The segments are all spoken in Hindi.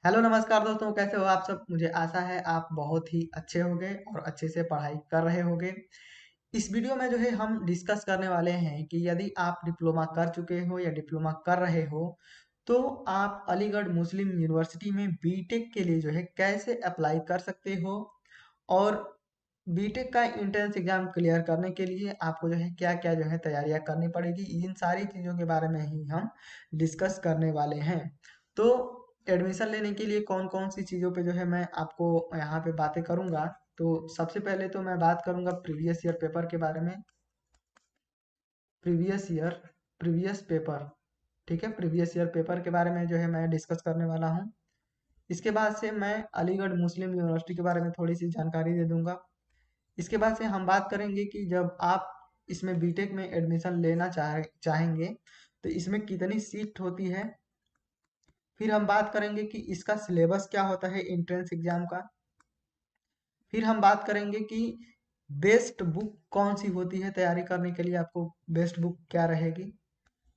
हेलो नमस्कार दोस्तों, कैसे हो आप सब। मुझे आशा है आप बहुत ही अच्छे होंगे और अच्छे से पढ़ाई कर रहे होंगे। इस वीडियो में जो है हम डिस्कस करने वाले हैं कि यदि आप डिप्लोमा कर चुके हो या डिप्लोमा कर रहे हो तो आप अलीगढ़ मुस्लिम यूनिवर्सिटी में बीटेक के लिए जो है कैसे अप्लाई कर सकते हो, और बीटेक का एंट्रेंस एग्जाम क्लियर करने के लिए आपको जो है क्या क्या जो है तैयारियां करनी पड़ेगी, इन सारी चीज़ों के बारे में ही हम डिस्कस करने वाले हैं। तो एडमिशन लेने के लिए कौन कौन सी चीज़ों पे जो है मैं आपको यहाँ पे बातें करूँगा। तो सबसे पहले तो मैं बात करूँगा प्रीवियस ईयर पेपर के बारे में। प्रीवियस ईयर प्रीवियस पेपर, ठीक है, प्रीवियस ईयर पेपर के बारे में जो है मैं डिस्कस करने वाला हूँ। इसके बाद से मैं अलीगढ़ मुस्लिम यूनिवर्सिटी के बारे में थोड़ी सी जानकारी दे दूंगा। इसके बाद से हम बात करेंगे कि जब आप इसमें बीटेक में एडमिशन लेना चाहेंगे तो इसमें कितनी सीट होती है। फिर हम बात करेंगे कि इसका सिलेबस क्या होता है एंट्रेंस एग्जाम का। फिर हम बात करेंगे कि बेस्ट बुक कौन सी होती है तैयारी करने के लिए, आपको बेस्ट बुक क्या रहेगी।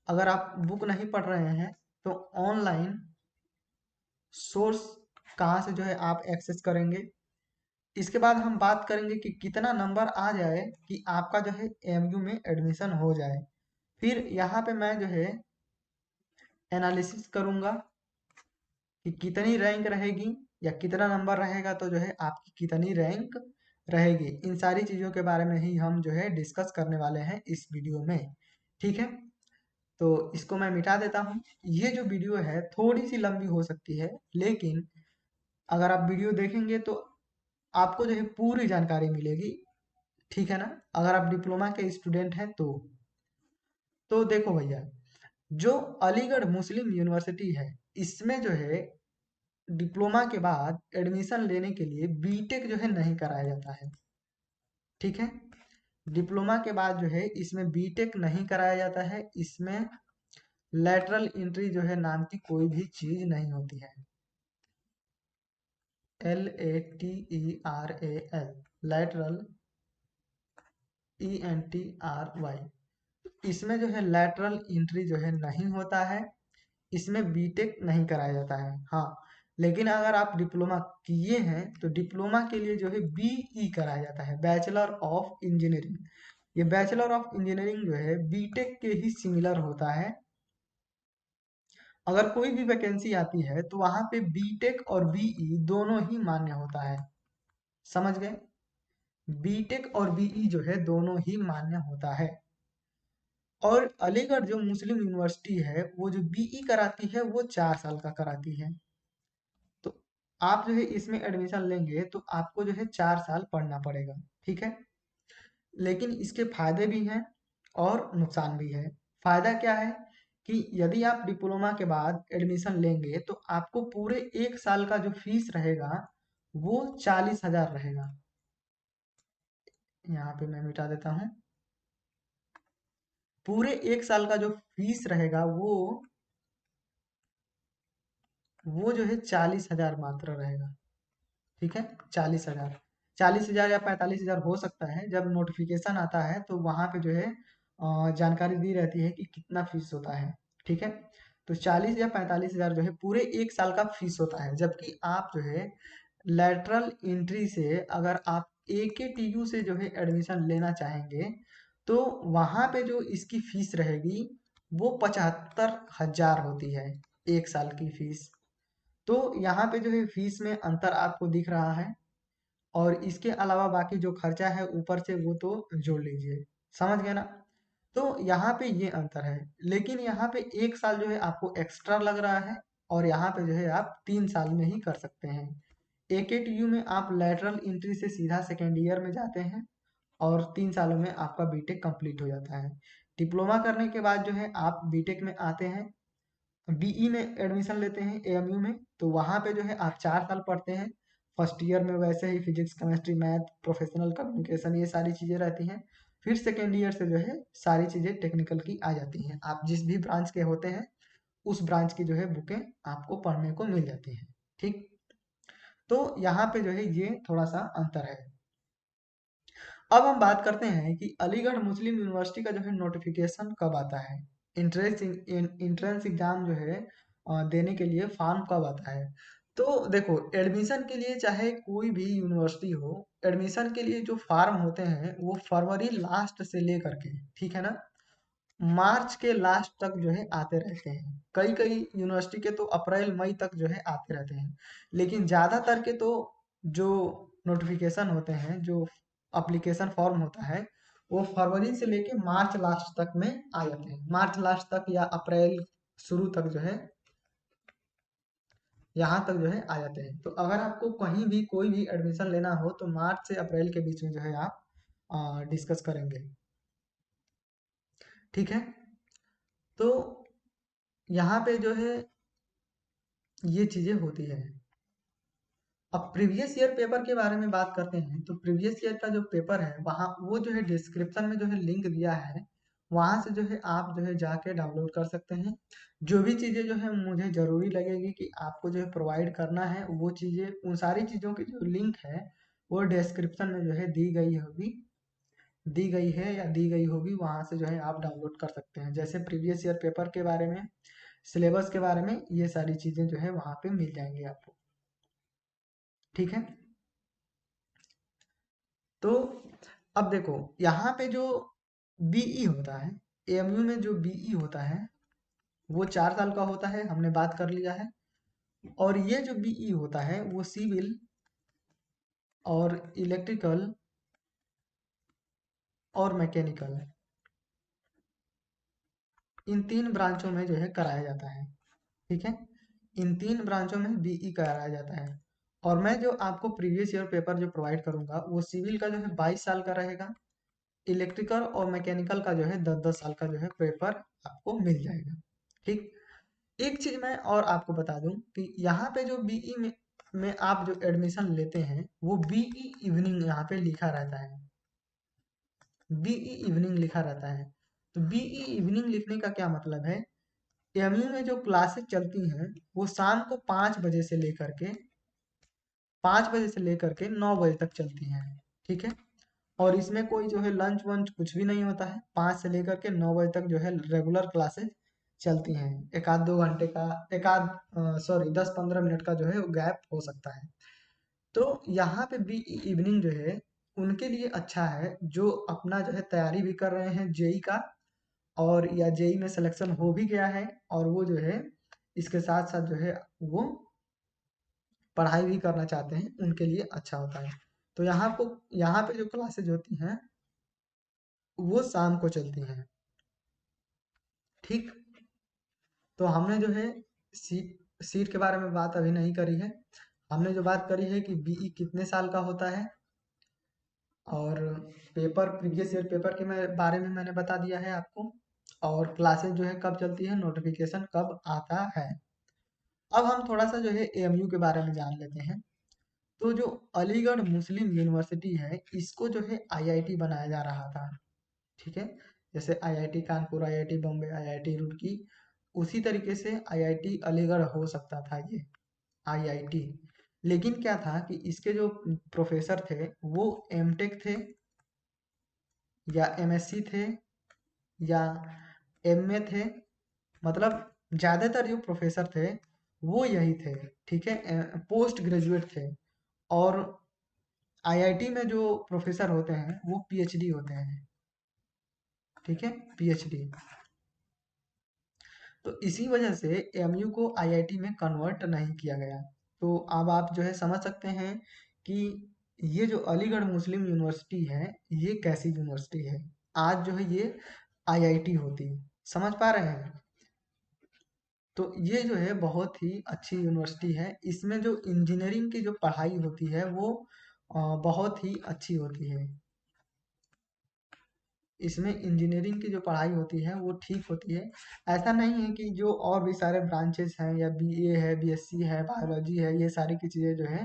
अगर आप बुक नहीं पढ़ रहे हैं तो ऑनलाइन सोर्स कहाँ से जो है आप एक्सेस करेंगे। इसके बाद हम बात करेंगे कि कितना नंबर आ जाए कि आपका जो है एमयू में एडमिशन हो जाए। फिर यहाँ पे मैं जो है एनालिसिस करूँगा कि कितनी रैंक रहेगी या कितना नंबर रहेगा तो जो है आपकी कितनी रैंक रहेगी। इन सारी चीज़ों के बारे में ही हम जो है डिस्कस करने वाले हैं इस वीडियो में, ठीक है। तो इसको मैं मिटा देता हूँ। ये जो वीडियो है थोड़ी सी लंबी हो सकती है, लेकिन अगर आप वीडियो देखेंगे तो आपको जो है पूरी जानकारी मिलेगी, ठीक है ना। अगर आप डिप्लोमा के स्टूडेंट हैं तो देखो भैया, जो अलीगढ़ मुस्लिम यूनिवर्सिटी है इसमें जो है डिप्लोमा के बाद एडमिशन लेने के लिए बीटेक जो है नहीं कराया जाता है, ठीक है। डिप्लोमा के बाद जो है इसमें बीटेक नहीं कराया जाता है। इसमें लैटरल एंट्री जो है नाम की कोई भी चीज नहीं होती है। LATERAL, लैटरल, ENTRY, इसमें जो है लैटरल एंट्री जो है नहीं होता है। इसमें बीटेक नहीं कराया जाता है। हाँ, लेकिन अगर आप डिप्लोमा किए हैं तो डिप्लोमा के लिए जो है बीई कराया जाता है, बैचलर ऑफ इंजीनियरिंग। ये बैचलर ऑफ इंजीनियरिंग जो है बीटेक के ही सिमिलर होता है। अगर कोई भी वैकेंसी आती है तो वहां पे बीटेक और बीई दोनों ही मान्य होता है, समझ गए। बीटेक और बीई जो है दोनों ही मान्य होता है। और अलीगढ़ जो मुस्लिम यूनिवर्सिटी है वो जो बीई कराती है वो 4 साल का कराती है। तो आप जो है इसमें एडमिशन लेंगे तो आपको जो है 4 साल पढ़ना पड़ेगा, ठीक है। लेकिन इसके फायदे भी हैं और नुकसान भी है। फायदा क्या है कि यदि आप डिप्लोमा के बाद एडमिशन लेंगे तो आपको पूरे 1 साल का जो फीस रहेगा वो 40,000 रहेगा। यहाँ पे मैं मिटा देता हूँ। पूरे 1 साल का जो फीस रहेगा वो जो है 40,000 मात्र रहेगा, ठीक है। 40,000, 40,000 या 45,000 हो सकता है। जब नोटिफिकेशन आता है तो वहां पे जो है जानकारी दी रहती है कि कितना फीस होता है, ठीक है। तो 40 या 45,000 जो है पूरे 1 साल का फीस होता है। जबकि आप जो है लैटरल एंट्री से अगर आप AKTU से जो है एडमिशन लेना चाहेंगे तो वहां पे जो इसकी फीस रहेगी वो 75,000 होती है, 1 साल की फीस। तो यहाँ पे जो है फीस में अंतर आपको दिख रहा है, और इसके अलावा बाकी जो खर्चा है ऊपर से वो तो जोड़ लीजिए, समझ गए ना। तो यहाँ पे ये अंतर है। लेकिन यहाँ पे 1 साल जो है आपको एक्स्ट्रा लग रहा है, और यहाँ पे जो है आप 3 साल में ही कर सकते हैं। AKTU में आप लेटरल एंट्री से सीधा सेकेंड ईयर में जाते हैं और 3 सालों में आपका बीटेक कंप्लीट हो जाता है। डिप्लोमा करने के बाद जो है आप बीटेक में आते हैं, बीई में एडमिशन लेते हैं AMU में, तो वहाँ पे जो है आप 4 साल पढ़ते हैं। फर्स्ट ईयर में वैसे ही physics chemistry math professional communication ये सारी चीज़ें रहती हैं। फिर सेकेंड ईयर से जो है सारी चीज़ें टेक्निकल की आ जाती हैं। आप जिस भी ब्रांच के होते हैं उस ब्रांच की जो है बुकें आपको पढ़ने को मिल जाती हैं, ठीक। तो यहाँ पे जो है ये थोड़ा सा अंतर है। अब हम बात करते हैं कि अलीगढ़ मुस्लिम यूनिवर्सिटी का जो है नोटिफिकेशन कब आता है। इंट्रेंस एग्जाम जो है देने के लिए फॉर्म कब आता है। तो देखो, एडमिशन के लिए चाहे कोई भी यूनिवर्सिटी हो, एडमिशन के लिए जो फॉर्म होते हैं वो फरवरी लास्ट से लेकर के, ठीक है ना, मार्च के लास्ट तक जो है आते रहते हैं। कई कई यूनिवर्सिटी के तो अप्रैल मई तक जो है आते रहते हैं, लेकिन ज़्यादातर के तो जो नोटिफिकेशन होते हैं, जो अप्लीकेशन फॉर्म होता है, वो फरवरी से लेके मार्च लास्ट तक में आ जाते हैं। मार्च लास्ट तक या अप्रैल शुरू तक जो है, यहाँ तक जो है आ जाते हैं। तो अगर आपको कहीं भी कोई भी एडमिशन लेना हो तो मार्च से अप्रैल के बीच में जो है आप डिस्कस करेंगे, ठीक है। तो यहाँ पे जो है ये चीजें होती है। अब प्रीवियस ईयर पेपर के बारे में बात करते हैं, तो प्रीवियस ईयर का जो पेपर है वहाँ वो जो है डिस्क्रिप्शन में जो है लिंक दिया है, वहां से जो है आप जो है जाके डाउनलोड कर सकते हैं। जो भी चीजें जो है मुझे जरूरी लगेगी कि आपको जो है प्रोवाइड करना है, वो चीजें, उन सारी चीजों की जो लिंक है वो डिस्क्रिप्शन में जो है दी गई है या दी गई होगी, वहां से जो है आप डाउनलोड कर सकते हैं। जैसे प्रीवियस ईयर पेपर के बारे में, सिलेबस के बारे में, ये सारी चीजें जो है वहां पे मिल जाएंगी आपको, ठीक है। तो अब देखो, यहाँ पे जो बीई होता है, एएमयू में जो बीई होता है वो 4 साल का होता है, हमने बात कर लिया है। और ये जो बीई होता है वो सिविल और इलेक्ट्रिकल और मैकेनिकल, इन 3 ब्रांचों में जो है कराया जाता है, ठीक है। इन 3 ब्रांचों में बीई कराया जाता है। और मैं जो आपको प्रीवियस ईयर पेपर जो प्रोवाइड करूंगा वो सिविल का जो है 22 साल का रहेगा, इलेक्ट्रिकल और मैकेनिकल का जो है 10-10 साल का जो है पेपर आपको मिल जाएगा, ठीक। एक चीज मैं और आपको बता दूं कि यहाँ पे जो बीई में आप जो एडमिशन लेते हैं वो बीई इवनिंग यहाँ पे लिखा रहता है, बीई इवनिंग लिखा रहता है। तो बीई इवनिंग लिखने का क्या मतलब है, एमयू में जो क्लासेस चलती हैं वो शाम को 5 बजे से लेकर के 5 बजे से लेकर के 9 बजे तक चलती हैं, ठीक है। और इसमें कोई जो है लंच वंच कुछ भी नहीं होता है, 5 से लेकर के 9 बजे तक जो है रेगुलर क्लासेस चलती हैं। एक आध 2 घंटे का, एक आध सॉरी 10-15 मिनट का जो है गैप हो सकता है। तो यहाँ पे भी इवनिंग जो है उनके लिए अच्छा है जो अपना जो है तैयारी भी कर रहे हैं जेई का, और या जेई में सिलेक्शन हो भी गया है, और वो जो है इसके साथ साथ जो है वो पढ़ाई भी करना चाहते हैं, उनके लिए अच्छा होता है। तो यहाँ पे जो क्लासेज होती हैं वो शाम को चलती हैं, ठीक। तो हमने जो है सीट के बारे में बात अभी नहीं करी है। हमने जो बात करी है कि बीई कितने साल का होता है, और पेपर प्रीवियस ईयर पेपर के बारे में मैंने बता दिया है आपको, और क्लासेस जो है कब चलती है, नोटिफिकेशन कब आता है। अब हम थोड़ा सा जो है एएमयू के बारे में जान लेते हैं। तो जो अलीगढ़ मुस्लिम यूनिवर्सिटी है इसको जो है आईआईटी बनाया जा रहा था, ठीक है। जैसे IIT Kanpur, IIT Bombay, IIT Roorkee, उसी तरीके से आईआईटी अलीगढ़ हो सकता था ये आईआईटी। लेकिन क्या था कि इसके जो प्रोफेसर थे वो एमटेक थे या एमएससी थे या एमए थे, मतलब ज्यादातर जो प्रोफेसर थे वो यही थे, ठीक है, पोस्ट ग्रेजुएट थे। और आईआईटी में जो प्रोफेसर होते हैं वो पीएचडी होते हैं, ठीक है, पीएचडी। तो इसी वजह से एमयू को आईआईटी में कन्वर्ट नहीं किया गया। तो अब आप जो है समझ सकते हैं कि ये जो अलीगढ़ मुस्लिम यूनिवर्सिटी है ये कैसी यूनिवर्सिटी है। आज जो है ये आईआईटी होती, समझ पा रहे हैं। तो ये जो है बहुत ही अच्छी यूनिवर्सिटी है। इसमें जो इंजीनियरिंग की जो पढ़ाई होती है वो बहुत ही अच्छी होती है। इसमें इंजीनियरिंग की जो पढ़ाई होती है वो ठीक होती है। ऐसा नहीं है कि जो और भी सारे ब्रांचेस हैं या बीए है, बीएससी है, बायोलॉजी है, ये सारी की चीज़ें जो है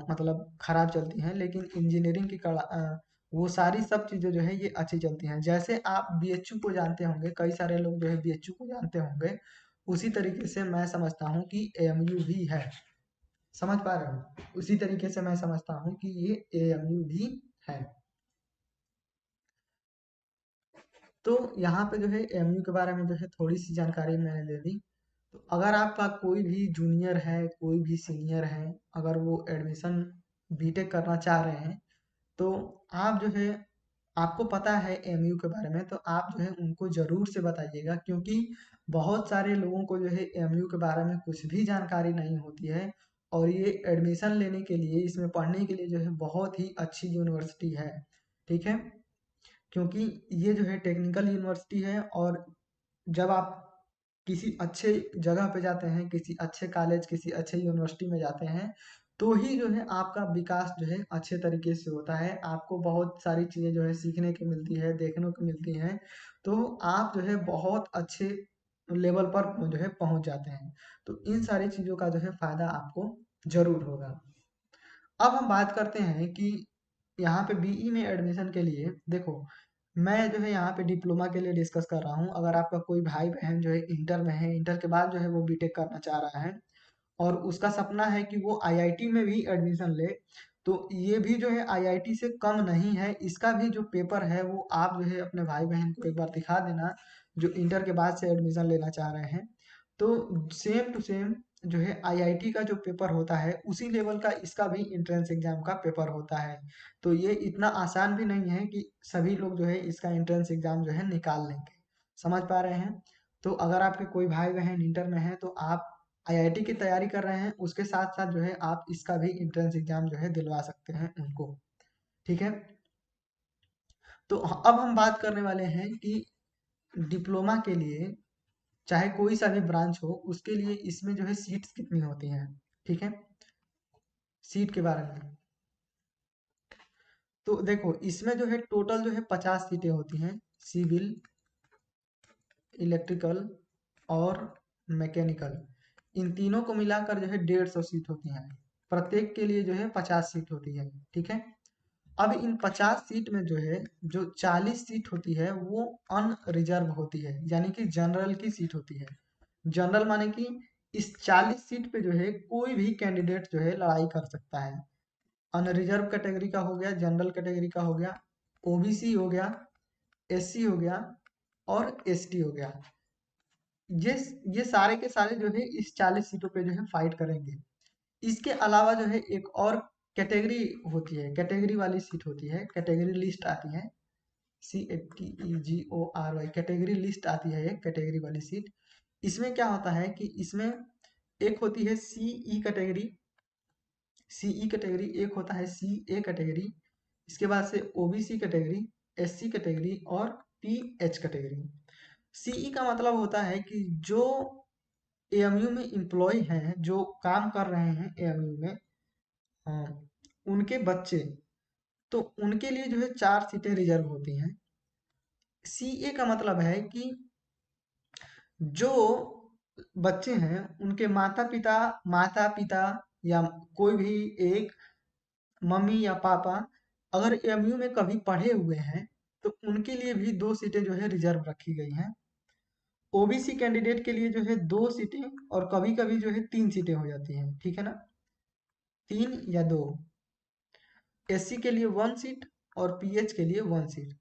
मतलब खराब चलती हैं, लेकिन इंजीनियरिंग की वो सारी सब चीज़ें जो है ये अच्छी चलती हैं। जैसे आप बीएचयू को जानते होंगे, कई सारे लोग जो है बीएचयू को जानते होंगे, उसी तरीके से मैं समझता हूँ कि एएमयू भी है। समझ पा रहे हो, उसी तरीके से मैं समझता हूँ कि ये एएमयू भी है। तो यहाँ पे जो है एमयू के बारे में जो है थोड़ी सी जानकारी मैंने दे दी। तो अगर आपका कोई भी जूनियर है, कोई भी सीनियर है, अगर वो एडमिशन बीटेक करना चाह रहे हैं, तो आप जो है, आपको पता है एमयू के बारे में, तो आप जो है उनको ज़रूर से बताइएगा, क्योंकि बहुत सारे लोगों को जो है एमयू के बारे में कुछ भी जानकारी नहीं होती है। और ये एडमिशन लेने के लिए, इसमें पढ़ने के लिए जो है बहुत ही अच्छी यूनिवर्सिटी है, ठीक है। क्योंकि ये जो है टेक्निकल यूनिवर्सिटी है, और जब आप किसी अच्छे जगह पे जाते हैं, किसी अच्छे कॉलेज, किसी अच्छे यूनिवर्सिटी में जाते हैं, तो ही जो है आपका विकास जो है अच्छे तरीके से होता है। आपको बहुत सारी चीज़ें जो है सीखने की मिलती है, देखने को मिलती हैं, तो आप जो है बहुत अच्छे लेवल पर जो है पहुँच जाते हैं। तो इन सारी चीज़ों का जो है फ़ायदा आपको ज़रूर होगा। अब हम बात करते हैं कि यहाँ पे बीई में एडमिशन के लिए देखो, मैं जो है यहाँ पे डिप्लोमा के लिए डिस्कस कर रहा हूँ। अगर आपका कोई भाई बहन जो है इंटर में है, इंटर के बाद जो है वो बीटेक करना चाह रहा है, और उसका सपना है कि वो आईआईटी में भी एडमिशन ले, तो ये भी जो है आईआईटी से कम नहीं है। इसका भी जो पेपर है वो आप जो है अपने भाई बहन को एक बार दिखा देना, जो इंटर के बाद से एडमिशन लेना चाह रहे हैं। तो सेम टू सेम जो है आईआईटी का जो पेपर होता है, उसी लेवल का इसका भी एंट्रेंस एग्जाम का पेपर होता है। तो ये इतना आसान भी नहीं है कि सभी लोग जो है इसका एंट्रेंस एग्जाम जो है निकाल लेंगे। समझ पा रहे हैं? तो अगर आपके कोई भाई बहन इंटर में है, तो आप आईआईटी की तैयारी कर रहे हैं, उसके साथ साथ जो है आप इसका भी एंट्रेंस एग्जाम जो है दिलवा सकते हैं उनको, ठीक है। तो अब हम बात करने वाले हैं कि डिप्लोमा के लिए, चाहे कोई सा भी ब्रांच हो, उसके लिए इसमें जो है सीट्स कितनी होती हैं, ठीक है। सीट के बारे में तो देखो, इसमें जो है टोटल जो है 50 सीटें होती हैं। सिविल, इलेक्ट्रिकल और मैकेनिकल, इन तीनों को मिलाकर जो है 150 सीट होती हैं। प्रत्येक के लिए जो है 50 सीट होती है, ठीक है। अब इन 50 सीट में जो है, जो 40 सीट होती है वो अनरिजर्व होती है, यानी कि जनरल की सीट होती है। जनरल माने कि इस 40 सीट पे जो है कोई भी कैंडिडेट जो है लड़ाई कर सकता है। अनरिजर्व कैटेगरी का हो गया, जनरल कैटेगरी का हो गया, ओबीसी हो गया, एससी हो गया और एसटी हो गया। ये ये सारे के सारे जो है इस 40 सीटों पे जो है फाइट करेंगे। इसके अलावा जो है एक और कैटेगरी होती है, कैटेगरी वाली सीट होती है, कैटेगरी लिस्ट आती है। CATEGORY कैटेगरी लिस्ट आती है, एक कैटेगरी वाली सीट। इसमें क्या होता है कि इसमें एक होती है सीई कैटेगरी, सीई कैटेगरी, एक होता है सीए कैटेगरी, इसके बाद से ओबीसी कैटेगरी, एससी कैटेगरी और पीएच कैटेगरी। सीई का मतलब होता है कि जो एएमयू में एम्प्लॉय हैं, जो काम कर रहे हैं एएमयू में, हाँ, उनके बच्चे, तो उनके लिए जो है 4 सीटें रिजर्व होती हैं। सीए का मतलब है कि जो बच्चे हैं, उनके माता पिता या कोई भी एक मम्मी या पापा अगर एएमयू में कभी पढ़े हुए हैं, तो उनके लिए भी 2 सीटें जो है रिजर्व रखी गई हैं। ओबीसी कैंडिडेट के लिए जो है 2 सीटें, और कभी कभी जो है 3 सीटें हो जाती हैं, ठीक है ना, 3 या 2। एससी के लिए 1 सीट और पीएच के लिए 1 सीट।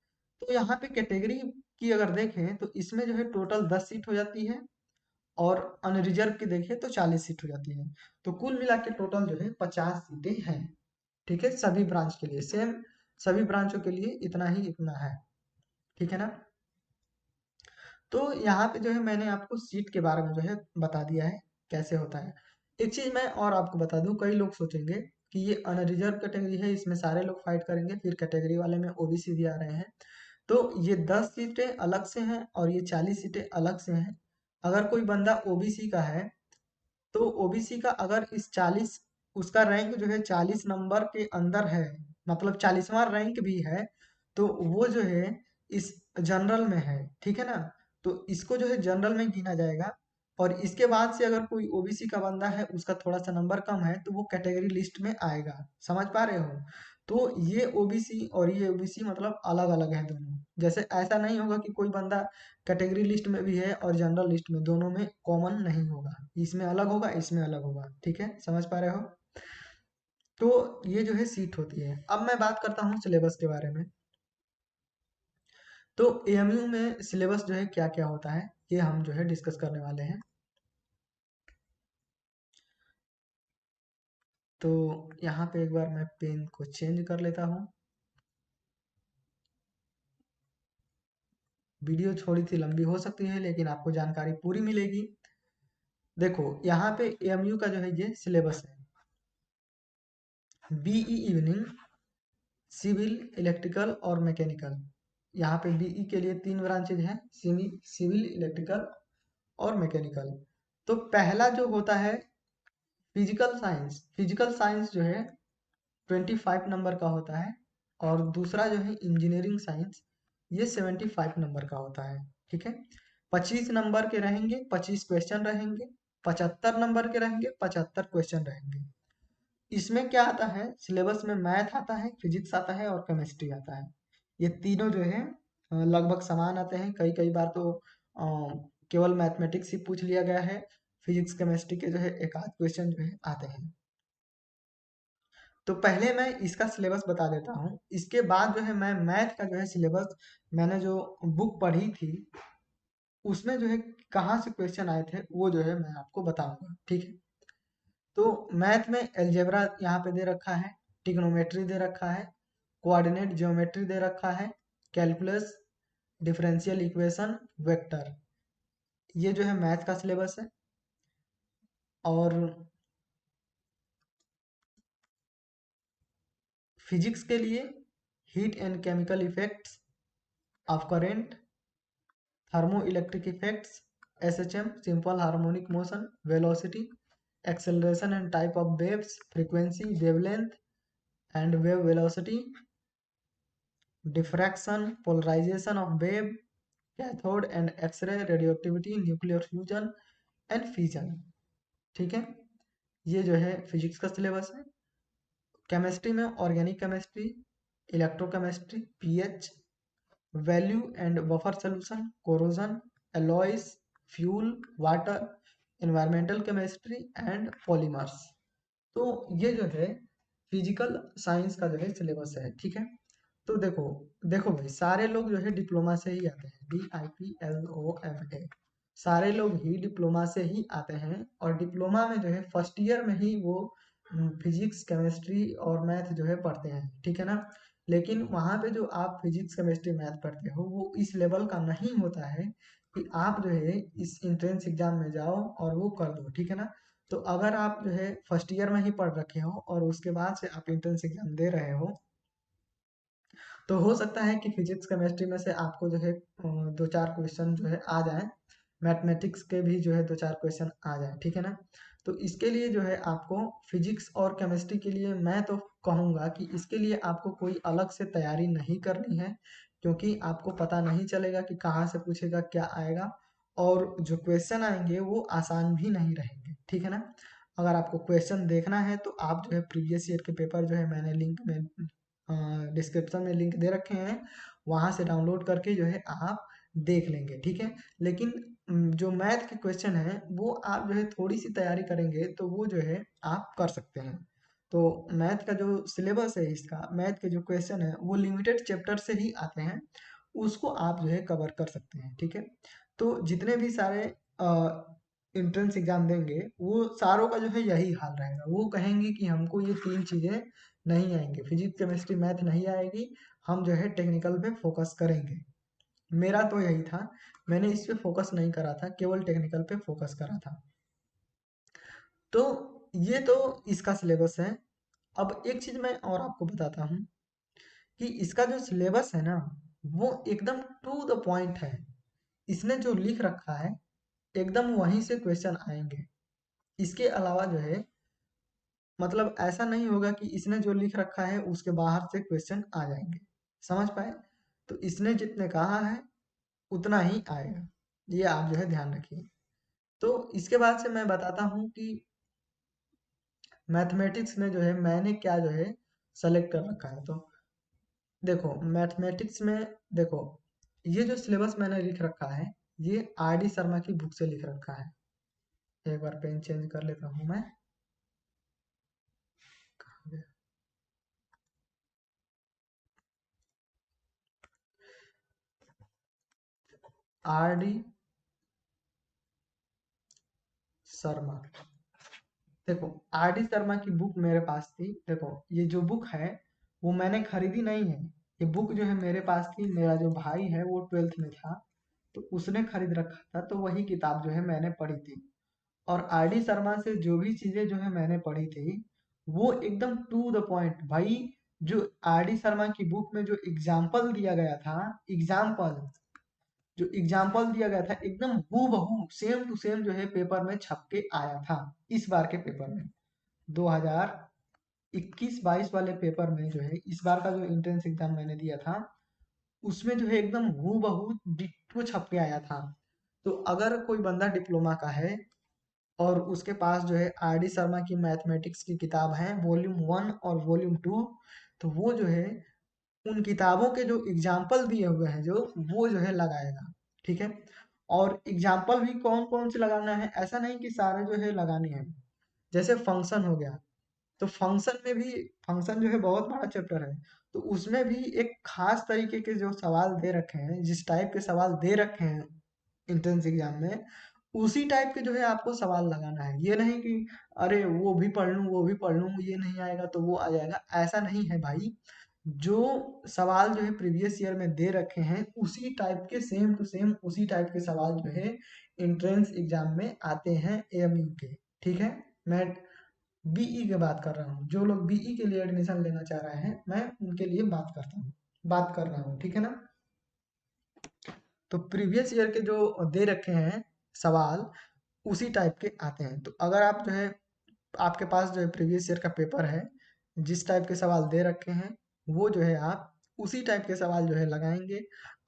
तो यहाँ पे कैटेगरी की अगर देखें, तो इसमें जो है टोटल 10 सीट हो जाती है, और अनरिजर्व की देखें तो 40 सीट हो जाती है। तो कुल मिला के टोटल जो है 50 सीटें हैं, ठीक है। सभी ब्रांच के लिए सेम, सभी ब्रांचों के लिए इतना ही इतना है, ठीक है ना। तो यहाँ पे जो है मैंने आपको सीट के बारे में जो है बता दिया है कैसे होता है। एक चीज मैं और आपको बता दूं, कई लोग सोचेंगे कि ये अनरिजर्व कैटेगरी है, इसमें सारे लोग फाइट करेंगे, फिर कैटेगरी वाले में ओबीसी भी आ रहे हैं। तो ये 10 सीटें अलग से हैं और ये 40 सीटें अलग से हैं। अगर कोई बंदा ओबीसी का है, तो ओबीसी का अगर इस 40, उसका रैंक जो है 40 नंबर के अंदर है, मतलब 40वां रैंक भी है, तो वो जो है इस जनरल में है, ठीक है ना। तो इसको जो है जनरल में गिना जाएगा। और इसके बाद से अगर कोई ओबीसी का बंदा है, उसका थोड़ा सा नंबर कम है, तो वो कैटेगरी लिस्ट में आएगा। समझ पा रहे हो? तो ये ओबीसी और ये ओबीसी मतलब अलग अलग है दोनों। जैसे ऐसा नहीं होगा कि कोई बंदा कैटेगरी लिस्ट में भी है और जनरल लिस्ट में, दोनों में कॉमन नहीं होगा। इसमें अलग होगा, इसमें अलग होगा, ठीक है, समझ पा रहे हो? तो ये जो है सीट होती है। अब मैं बात करता हूँ सिलेबस के बारे में। तो एएमयू में सिलेबस जो है क्या क्या होता है, ये हम जो है डिस्कस करने वाले हैं। तो यहाँ पे एक बार मैं पेन को चेंज कर लेता हूँ। वीडियो थोड़ी सी लंबी हो सकती है लेकिन आपको जानकारी पूरी मिलेगी। देखो यहाँ पे एएमयू का जो है ये सिलेबस है। बीई इवनिंग, सिविल, इलेक्ट्रिकल और मैकेनिकल। यहाँ पे बीई के लिए 3 ब्रांचेज हैं, सिविल, इलेक्ट्रिकल और मैकेनिकल। तो पहला जो होता है फिजिकल साइंस, फिजिकल साइंस जो है 25 नंबर का होता है। और दूसरा जो है इंजीनियरिंग साइंस, ये 75 नंबर का होता है। ठीक है, 25 नंबर के रहेंगे, 25 क्वेश्चन रहेंगे। 75 नंबर के रहेंगे, 75 क्वेश्चन रहेंगे। इसमें क्या आता है, सिलेबस में मैथ आता है, फिजिक्स आता है और केमिस्ट्री आता है। ये तीनों जो है लगभग समान आते हैं। कई कई बार तो केवल मैथमेटिक्स ही पूछ लिया गया है। फिजिक्स केमिस्ट्री के जो है एक आध क्वेश्चन जो है आते हैं। तो पहले मैं इसका सिलेबस बता देता हूँ, इसके बाद जो है मैं मैथ का जो है सिलेबस, मैंने जो बुक पढ़ी थी उसमें जो है कहाँ से क्वेश्चन आए थे वो जो है मैं आपको बताऊंगा। ठीक है, तो मैथ में अलजेब्रा यहाँ पे दे रखा है, ट्रिग्नोमेट्री दे रखा है, कोऑर्डिनेट ज्योमेट्री दे रखा है, कैलकुलस, डिफरेंशियल इक्वेशन, वेक्टर। ये जो है मैथ का सिलेबस है। और फिजिक्स के लिए heat and chemical effects of current, thermo electric effects, SHM, simple harmonic motion, velocity, acceleration and type of waves, frequency, wavelength and wave velocity, diffraction, polarization of wave, cathode and X-ray, radioactivity, nuclear fusion and fission। ठीक है, ये जो है फिजिक्स का सिलेबस है। केमिस्ट्री में organic chemistry, electrochemistry, pH, value and buffer solution, corrosion, alloys, fuel, water, environmental chemistry and polymers. तो ये जो है फिजिकल साइंस का जो है सिलेबस है। ठीक है, तो देखो देखो भाई, सारे लोग जो है डिप्लोमा से ही आते हैं, DIPLOMA, सारे लोग ही डिप्लोमा से ही आते हैं। और डिप्लोमा में जो है फर्स्ट ईयर में ही वो फिजिक्स केमिस्ट्री और मैथ जो है पढ़ते हैं। ठीक है ना, लेकिन वहाँ पे जो आप फिजिक्स केमिस्ट्री मैथ पढ़ते हो वो इस लेवल का नहीं होता है कि आप जो है इस एंट्रेंस एग्जाम में जाओ और वो कर दो। ठीक है ना, तो अगर आप जो है फर्स्ट ईयर में ही पढ़ रखे हो और उसके बाद से आप एंट्रेंस एग्जाम दे रहे हो, तो हो सकता है कि फिजिक्स केमिस्ट्री में से आपको जो है दो चार क्वेश्चन जो है आ जाए, मैथमेटिक्स के भी जो है दो चार क्वेश्चन आ जाए। ठीक है ना, तो इसके लिए जो है आपको फिजिक्स और केमिस्ट्री के लिए मैं तो कहूँगा कि इसके लिए आपको कोई अलग से तैयारी नहीं करनी है, क्योंकि आपको पता नहीं चलेगा कि कहाँ से पूछेगा, क्या आएगा। और जो क्वेश्चन आएंगे वो आसान भी नहीं रहेंगे। ठीक है ना, अगर आपको क्वेश्चन देखना है तो आप जो है प्रीवियस ईयर के पेपर जो है मैंने लिंक में डिस्क्रिप्शन में लिंक दे रखे हैं, वहां से डाउनलोड करके जो है आप देख लेंगे। ठीक है, लेकिन जो मैथ के क्वेश्चन है वो आप जो है थोड़ी सी तैयारी करेंगे तो वो जो है आप कर सकते हैं। तो मैथ का जो सिलेबस है, इसका मैथ के जो क्वेश्चन है वो लिमिटेड चैप्टर से ही आते हैं, उसको आप जो है कवर कर सकते हैं। ठीक है, तो जितने भी सारे एंट्रेंस एग्जाम देंगे वो सारों का जो है यही हाल रहेगा। वो कहेंगे कि हमको ये तीन चीजें नहीं आएंगे, फिजिक्स केमिस्ट्री मैथ नहीं आएगी, हम जो है टेक्निकल पे फोकस करेंगे। मेरा तो यही था, मैंने इस पे फोकस नहीं करा था, केवल टेक्निकल पे फोकस करा था। तो ये तो इसका सिलेबस है। अब एक चीज मैं और आपको बताता हूँ कि इसका जो सिलेबस है ना वो एकदम टू द पॉइंट है। इसने जो लिख रखा है एकदम वहीं से क्वेश्चन आएंगे। इसके अलावा जो है मतलब ऐसा नहीं होगा कि इसने जो लिख रखा है उसके बाहर से क्वेश्चन आ जाएंगे। समझ पाए, तो इसने जितने कहा है उतना ही आएगा, ये आप जो है ध्यान रखिए। तो इसके बाद से मैं बताता हूँ कि मैथमेटिक्स में जो है मैंने क्या जो है सेलेक्ट कर रखा है। तो देखो मैथमेटिक्स में, देखो ये जो सिलेबस मैंने लिख रखा है ये RD शर्मा की बुक से लिख रखा है। एक बार पेन चेंज कर लेता हूँ मैं। RD शर्मा, देखो, आर डी शर्मा की बुक मेरे पास थी। देखो, ये जो बुक है वो मैंने खरीदी नहीं है। ये बुक जो है मेरे पास थी, मेरा जो भाई है वो 12th में था, तो उसने खरीद रखा था, तो वही किताब जो है मैंने पढ़ी थी। और आर डी शर्मा से जो भी चीजें जो है मैंने पढ़ी थी, वो एकदम टू द पॉइंट भाई। जो आर डी शर्मा की बुक में जो एग्जाम्पल दिया गया था, एग्जाम्पल जो एग्जाम्पल दिया गया था एकदम हूबहू सेम टू सेम जो है पेपर में छप के आया था। इस बार के पेपर में 2021-22 वाले पेपर में जो है, इस बार का जो एंट्रेंस एग्जाम मैंने दिया था, उसमें जो है एकदम हूबहू डिट्टो छप के आया था। तो अगर कोई बंदा डिप्लोमा का है और उसके पास जो है आर डी शर्मा की मैथमेटिक्स की किताब है वॉल्यूम 1 और वॉल्यूम 2, तो वो जो है उन किताबों के जो एग्जाम्पल दिए हुए हैं, जो वो जो है लगाएगा। ठीक है। और एग्जाम्पल भी कौन कौन से लगाना है, ऐसा नहीं कि सारे जो है लगाने हैं। जैसे फंक्शन हो गया, तो फंक्शन में भी, फंक्शन जो है बहुत बड़ा चैप्टर है, तो उसमें भी एक खास तरीके के जो सवाल दे रखे हैं, जिस टाइप के सवाल दे रखे हैं एंट्रेंस एग्जाम में, उसी टाइप के जो है आपको सवाल लगाना है। ये नहीं कि अरे वो भी पढ़ लूं वो भी पढ़ लूं, ये नहीं आएगा तो वो आ जाएगा, ऐसा नहीं है भाई। जो सवाल जो है प्रीवियस ईयर में दे रखे हैं, उसी टाइप के सेम टू सेम उसी टाइप के सवाल जो है एंट्रेंस एग्जाम में आते हैं एएमयू के। ठीक है। मैं बीई की बात कर रहा हूँ, जो लोग बीई के लिए एडमिशन लेना चाह रहे हैं, मैं उनके लिए बात कर रहा हूँ। ठीक है ना। तो प्रीवियस ईयर के जो दे रखे हैं सवाल, उसी टाइप के आते हैं। तो अगर आप जो है, आपके पास जो है प्रीवियस ईयर का पेपर है, जिस टाइप के सवाल दे रखे हैं, वो जो है आप उसी टाइप के सवाल जो है लगाएंगे।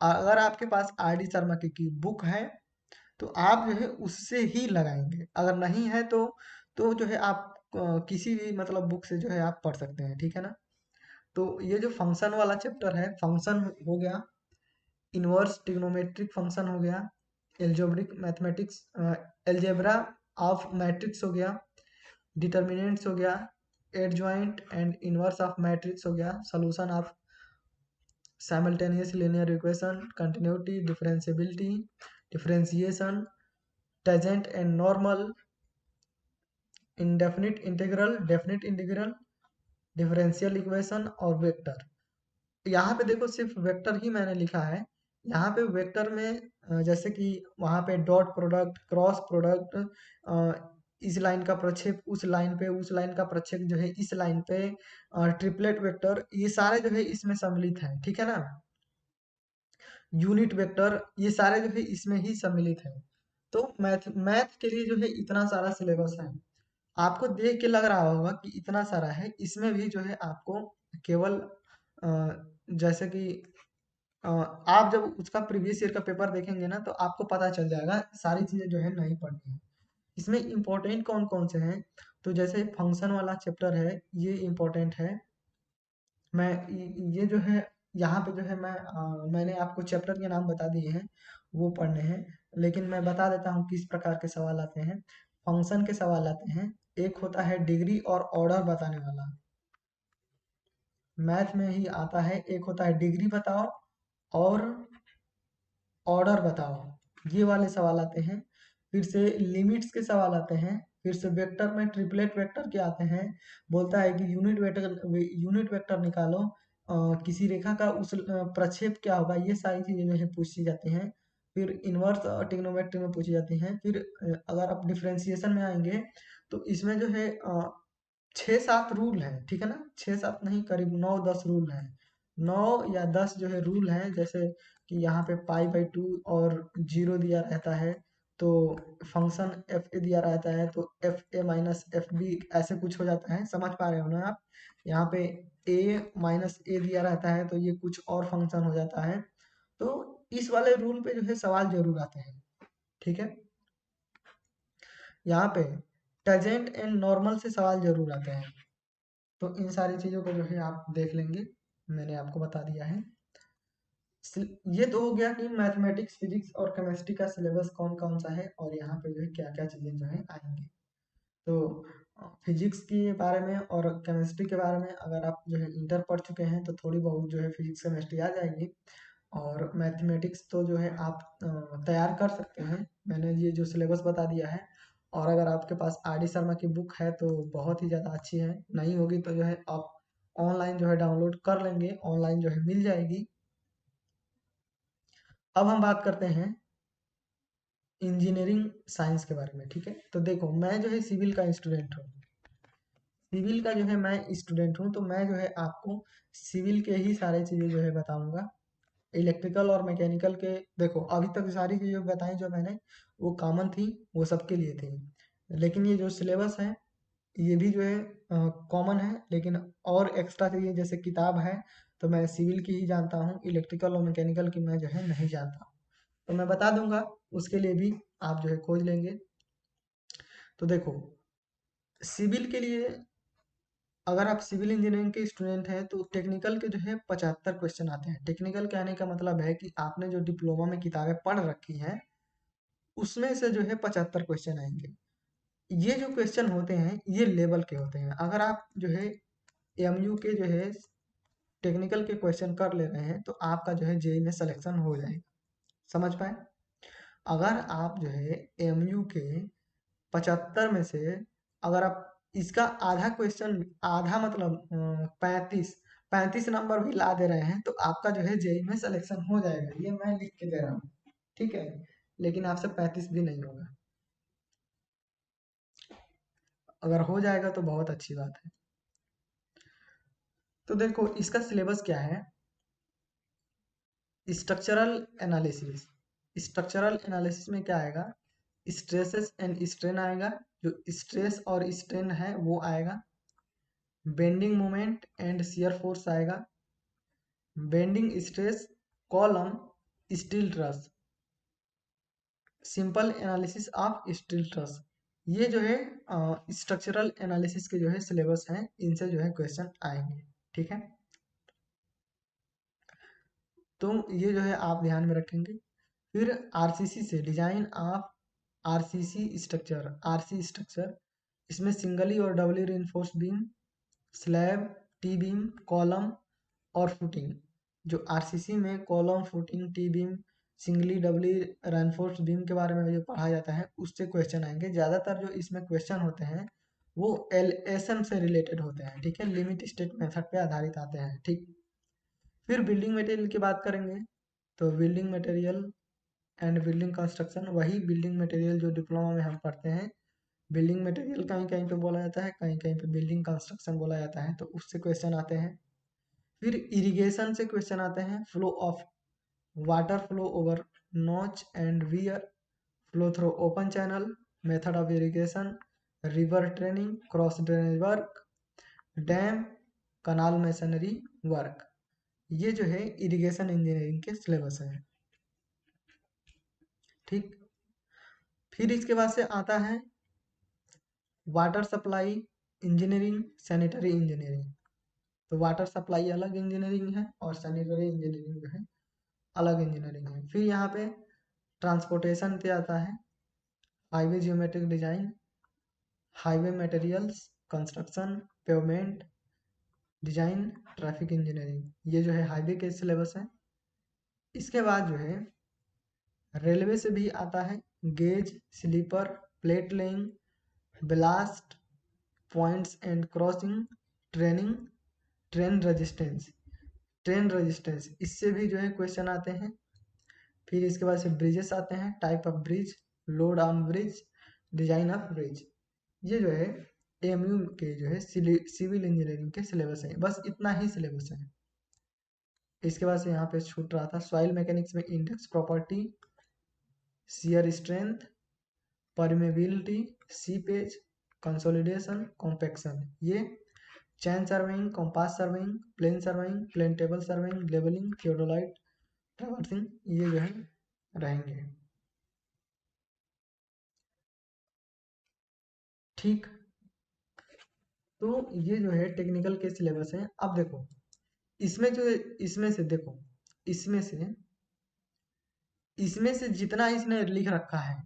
अगर आपके पास आर डी शर्मा की बुक है, तो आप जो है उससे ही लगाएंगे। अगर नहीं है तो जो है आप किसी भी मतलब बुक से जो है आप पढ़ सकते हैं। ठीक है ना। तो ये जो फंक्शन वाला चैप्टर है, फंक्शन हो गया, इनवर्स ट्रिग्नोमेट्रिक फंक्शन हो गया, algebraic mathematics, algebra of matrix हो गया, डिटर्मिनेंट्स हो गया, adjoint and inverse of matrix हो गया, solution of simultaneous linear equation, continuity, differentiability, differentiation, tangent and normal, indefinite integral, definite integral, differential equation और वेक्टर। यहाँ पे देखो सिर्फ वेक्टर ही मैंने लिखा है। यहाँ पे वेक्टर में जैसे कि वहाँ पे डॉट प्रोडक्ट, क्रॉस प्रोडक्ट, इस लाइन का प्रक्षेप उस लाइन पे, उस लाइन का प्रक्षेप जो है इस लाइन पे, ट्रिपलेट वेक्टर, ये सारे जो है इसमें सम्मिलित हैं। ठीक है ना। यूनिट वेक्टर, ये सारे जो है इसमें ही सम्मिलित है। तो मैथ मैथ के लिए जो है इतना सारा सिलेबस है। आपको देख के लग रहा होगा कि इतना सारा है, इसमें भी जो है आपको केवल जैसे कि आप जब उसका प्रीवियस ईयर का पेपर देखेंगे ना, तो आपको पता चल जाएगा, सारी चीजें जो है नहीं पढ़नी है। इसमें इम्पोर्टेंट कौन कौन से हैं, तो जैसे फंक्शन वाला चैप्टर है, ये इम्पोर्टेंट है। मैं ये जो है, यहाँ पे जो है मैंने आपको चैप्टर के नाम बता दिए हैं, वो पढ़ने हैं। लेकिन मैं बता देता हूँ किस प्रकार के सवाल आते हैं। फंक्शन के सवाल आते हैं। एक होता है डिग्री और ऑर्डर बताने वाला, मैथ में ही आता है। एक होता है डिग्री बताओ और ऑर्डर बताओ, ये वाले सवाल आते हैं। फिर से लिमिट्स के सवाल आते हैं। फिर से वेक्टर में ट्रिपलेट वेक्टर के आते हैं। बोलता है कि यूनिट वेक्टर निकालो, किसी रेखा का उस प्रक्षेप क्या होगा, ये सारी चीजें जो है पूछी जाती हैं। फिर इनवर्स ट्रिग्नोमेट्री में पूछी जाती हैं। फिर अगर आप डिफरेंशिएशन में आएंगे, तो इसमें जो है 6-7 रूल है। ठीक है ना। 6-7 नहीं, करीब 9-10 रूल है। 9 या 10 जो है रूल हैं। जैसे कि यहाँ पे पाई/2 और 0 दिया रहता है, तो फंक्शन एफ ए दिया रहता है, तो F A minus F B ऐसे कुछ हो जाता है। समझ पा रहे हो ना आप। यहाँ पे ए माइनस ए दिया रहता है, तो ये कुछ और फंक्शन हो जाता है। तो इस वाले रूल पे जो है सवाल जरूर आते हैं। ठीक है। यहाँ पे टेजेंट एंड नॉर्मल से सवाल जरूर आते हैं। तो इन सारी चीज़ों को जो है आप देख लेंगे, मैंने आपको बता दिया है। ये तो हो गया कि मैथमेटिक्स, फिजिक्स और केमिस्ट्री का सिलेबस कौन कौन सा है, और यहाँ पे जो है क्या क्या चीज़ें जो है आएंगी। तो फिजिक्स के बारे में और केमिस्ट्री के बारे में अगर आप जो है इंटर पढ़ चुके हैं, तो थोड़ी बहुत जो है फिजिक्स केमिस्ट्री आ जाएगी। और मैथमेटिक्स तो जो है आप तैयार कर सकते हैं। मैंने ये जो सिलेबस बता दिया है, और अगर आपके पास आर डी शर्मा की बुक है तो बहुत ही ज़्यादा अच्छी है, नहीं होगी तो जो है आप ऑनलाइन जो है डाउनलोड कर लेंगे, ऑनलाइन जो है मिल जाएगी। अब हम बात करते हैं इंजीनियरिंग साइंस के बारे में, ठीक है। तो देखो मैं जो है सिविल का स्टूडेंट हूँ, सिविल का जो है मैं स्टूडेंट हूँ, तो मैं जो है आपको सिविल के ही सारे चीज़ें जो है बताऊंगा। इलेक्ट्रिकल और मैकेनिकल के देखो अभी तक सारी चीज़ें बताई जो मैंने वो कॉमन थी, वो सबके लिए थी, लेकिन ये जो सिलेबस है ये भी जो है कॉमन है, लेकिन और एक्स्ट्रा चाहिए जैसे किताब है तो मैं सिविल की ही जानता हूँ, इलेक्ट्रिकल और मैकेनिकल की मैं जो है नहीं जानता, तो मैं बता दूंगा, उसके लिए भी आप जो है खोज लेंगे। तो देखो सिविल के लिए अगर आप सिविल इंजीनियरिंग के स्टूडेंट हैं तो टेक्निकल के जो है 75 क्वेश्चन आते हैं। टेक्निकल कहने का मतलब है कि आपने जो डिप्लोमा में किताबें पढ़ रखी हैं उसमें से जो है 75 क्वेश्चन आएंगे। ये जो क्वेश्चन होते हैं ये लेवल के होते हैं। अगर आप जो है एमयू के जो है टेक्निकल के क्वेश्चन कर ले रहे हैं तो आपका जो है जेई में सिलेक्शन हो जाएगा, समझ पाए। अगर आप जो है एमयू के 75 में से अगर आप इसका आधा क्वेश्चन, आधा मतलब 35 नंबर भी ला दे रहे हैं तो आपका जो है जेई में सिलेक्शन हो जाएगा, ये मैं लिख के दे रहा हूँ, ठीक है। लेकिन आपसे 35 भी नहीं होगा, अगर हो जाएगा तो बहुत अच्छी बात है। तो देखो इसका सिलेबस क्या है, स्ट्रक्चरल एनालिसिस। स्ट्रक्चरल एनालिसिस में क्या आएगा, स्ट्रेसेस एंड स्ट्रेन आएगा, जो स्ट्रेस और स्ट्रेन है वो आएगा, bending moment and shear force आएगा, bending stress, column, steel truss, simple analysis of steel truss. ये जो है स्ट्रक्चरल एनालिसिस के जो है सिलेबस हैं, इनसे जो है क्वेश्चन आएंगे, ठीक है। तो ये जो है आप ध्यान में रखेंगे। फिर आरसीसी से design of RCC structure, RC structure, इसमें सिंगली और doubly reinforce beam, slab, T beam, column और फुटिंग। जो आरसीसी में column, footing, T beam, singly doubly reinforce beam के बारे में जो पढ़ा जाता है उससे क्वेश्चन आएंगे। ज़्यादातर जो इसमें क्वेश्चन होते हैं वो एलएसएम से रिलेटेड होते हैं, ठीक है, लिमिट स्टेट मेथड पे आधारित आते हैं, ठीक। फिर बिल्डिंग मटेरियल की बात करेंगे तो building material and building construction, वही बिल्डिंग मटेरियल जो डिप्लोमा में हम पढ़ते हैं। बिल्डिंग मटेरियल कहीं कहीं पे बोला जाता है, कहीं कहीं पे बिल्डिंग कंस्ट्रक्शन बोला जाता है, तो उससे क्वेश्चन आते हैं। फिर इरिगेशन से क्वेश्चन आते हैं, flow of water flow over notch and weir, flow through open channel, method of irrigation, river training, cross drainage work, dam, canal masonry work. ये जो है इरिगेशन इंजीनियरिंग के सिलेबस है, ठीक। फिर इसके बाद से आता है water supply engineering, sanitary engineering. तो वाटर सप्लाई अलग इंजीनियरिंग है और सैनिटरी इंजीनियरिंग जो है अलग इंजीनियरिंग है। फिर यहाँ पे ट्रांसपोर्टेशन पे आता है highway geometric design, highway materials, construction, pavement design, traffic engineering. ये जो है हाईवे के सिलेबस है। इसके बाद जो है रेलवे से भी आता है gauge, sleeper, plate laying, ballast, points and crossing, training, train resistance, train resistance, इससे भी जो है क्वेश्चन आते हैं। फिर इसके बाद से ब्रिजेस आते हैं, type of bridge, load on bridge, design of bridge. ये जो है एमयू के जो है सिविल इंजीनियरिंग के सिलेबस है, बस इतना ही सिलेबस है। इसके बाद से यहाँ पे छूट रहा था सॉइल मैकेनिक्स में index property, shear strength, permeability, seepage, consolidation, compaction. ये chain surveying, compass surveying, plane surveying, plane table surveying, levelling, theodolite, traversing, ये जो है रहेंगे, ठीक। तो ये जो है टेक्निकल के सिलेबस हैं। अब देखो इसमें जो इसमें से देखो इसमें से इसमें से जितना इसने लिख रखा है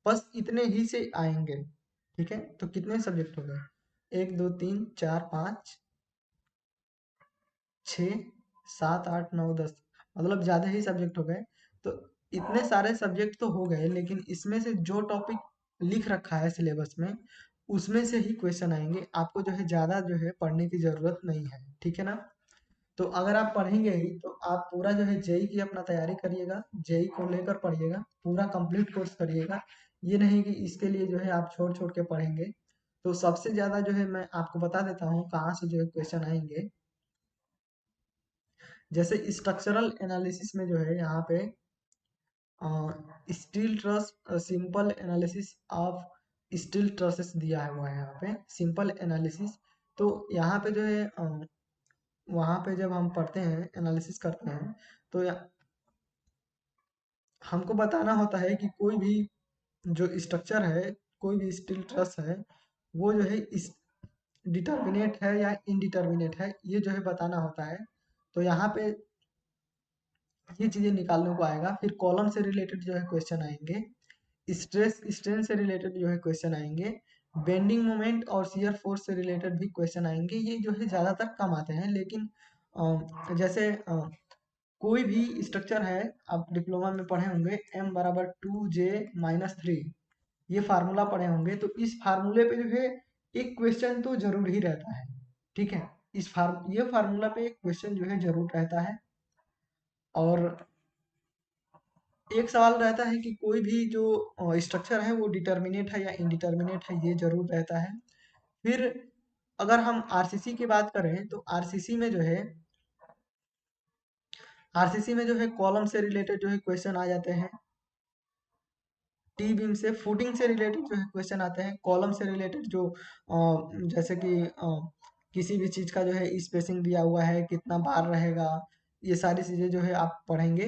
बस इतने ही से आएंगे, ठीक है। तो कितने सब्जेक्ट हो गए, 1 2 3 4 5 6 7 8 9 10, मतलब ज्यादा ही सब्जेक्ट हो गए। तो इतने सारे सब्जेक्ट तो हो गए, लेकिन इसमें से जो टॉपिक लिख रखा है सिलेबस में, उसमें से ही क्वेश्चन आएंगे। आपको जो है ज़्यादा जो है पढ़ने की ज़रूरत नहीं है, ठीक है ना। तो अगर आप पढ़ेंगे ही तो आप पूरा जो है जेई की अपना तैयारी करिएगा, जेई को लेकर पढ़िएगा, पूरा कंप्लीट कोर्स करिएगा। ये नहीं कि इसके लिए जो है आप छोड़ छोड़ के पढ़ेंगे। तो सबसे ज़्यादा जो है मैं आपको बता देता हूँ कहाँ से जो है क्वेश्चन आएंगे। जैसे स्ट्रक्चरल एनालिसिस में जो है यहाँ पे steel truss simple analysis of steel trusses दिया हुआ है यहाँ पे सिंपल एनालिसिस। तो यहाँ पे जो है वहाँ पे जब हम पढ़ते हैं एनालिसिस करते हैं तो हमको बताना होता है कि कोई भी जो स्ट्रक्चर है, कोई भी स्टील ट्रस है, वो जो है इस डिटर्मिनेट है या इनडिटर्मिनेट है, ये जो है बताना होता है। तो यहाँ पे ये चीजें निकालने को आएगा। फिर कॉलम से रिलेटेड जो है क्वेश्चन आएंगे, स्ट्रेस स्ट्रेन से रिलेटेड जो है क्वेश्चन आएंगे, बेंडिंग मोमेंट और शियर फोर्स से रिलेटेड भी क्वेश्चन आएंगे। ये जो है ज्यादातर कम आते हैं, लेकिन जैसे कोई भी स्ट्रक्चर है, आप डिप्लोमा में पढ़े होंगे m = 2j-3, ये फार्मूला पढ़े होंगे। तो इस फार्मूले पे जो है एक क्वेश्चन तो जरूर ही रहता है, ठीक है। ये फार्मूला पे एक क्वेश्चन जो है जरूर रहता है। और एक सवाल रहता है कि कोई भी जो स्ट्रक्चर है वो डिटर्मिनेट है या इनडिटर्मिनेट है, ये जरूर रहता है। फिर अगर हम आरसीसी की बात करें तो आरसीसी में जो है कॉलम से रिलेटेड जो है क्वेश्चन आ जाते हैं, टी बीम से फुटिंग से रिलेटेड जो है क्वेश्चन आते हैं, कॉलम से रिलेटेड जो जैसे कि किसी भी चीज का जो है स्पेसिंग दिया हुआ है, कितना बार रहेगा, ये सारी चीजें जो है आप पढ़ेंगे।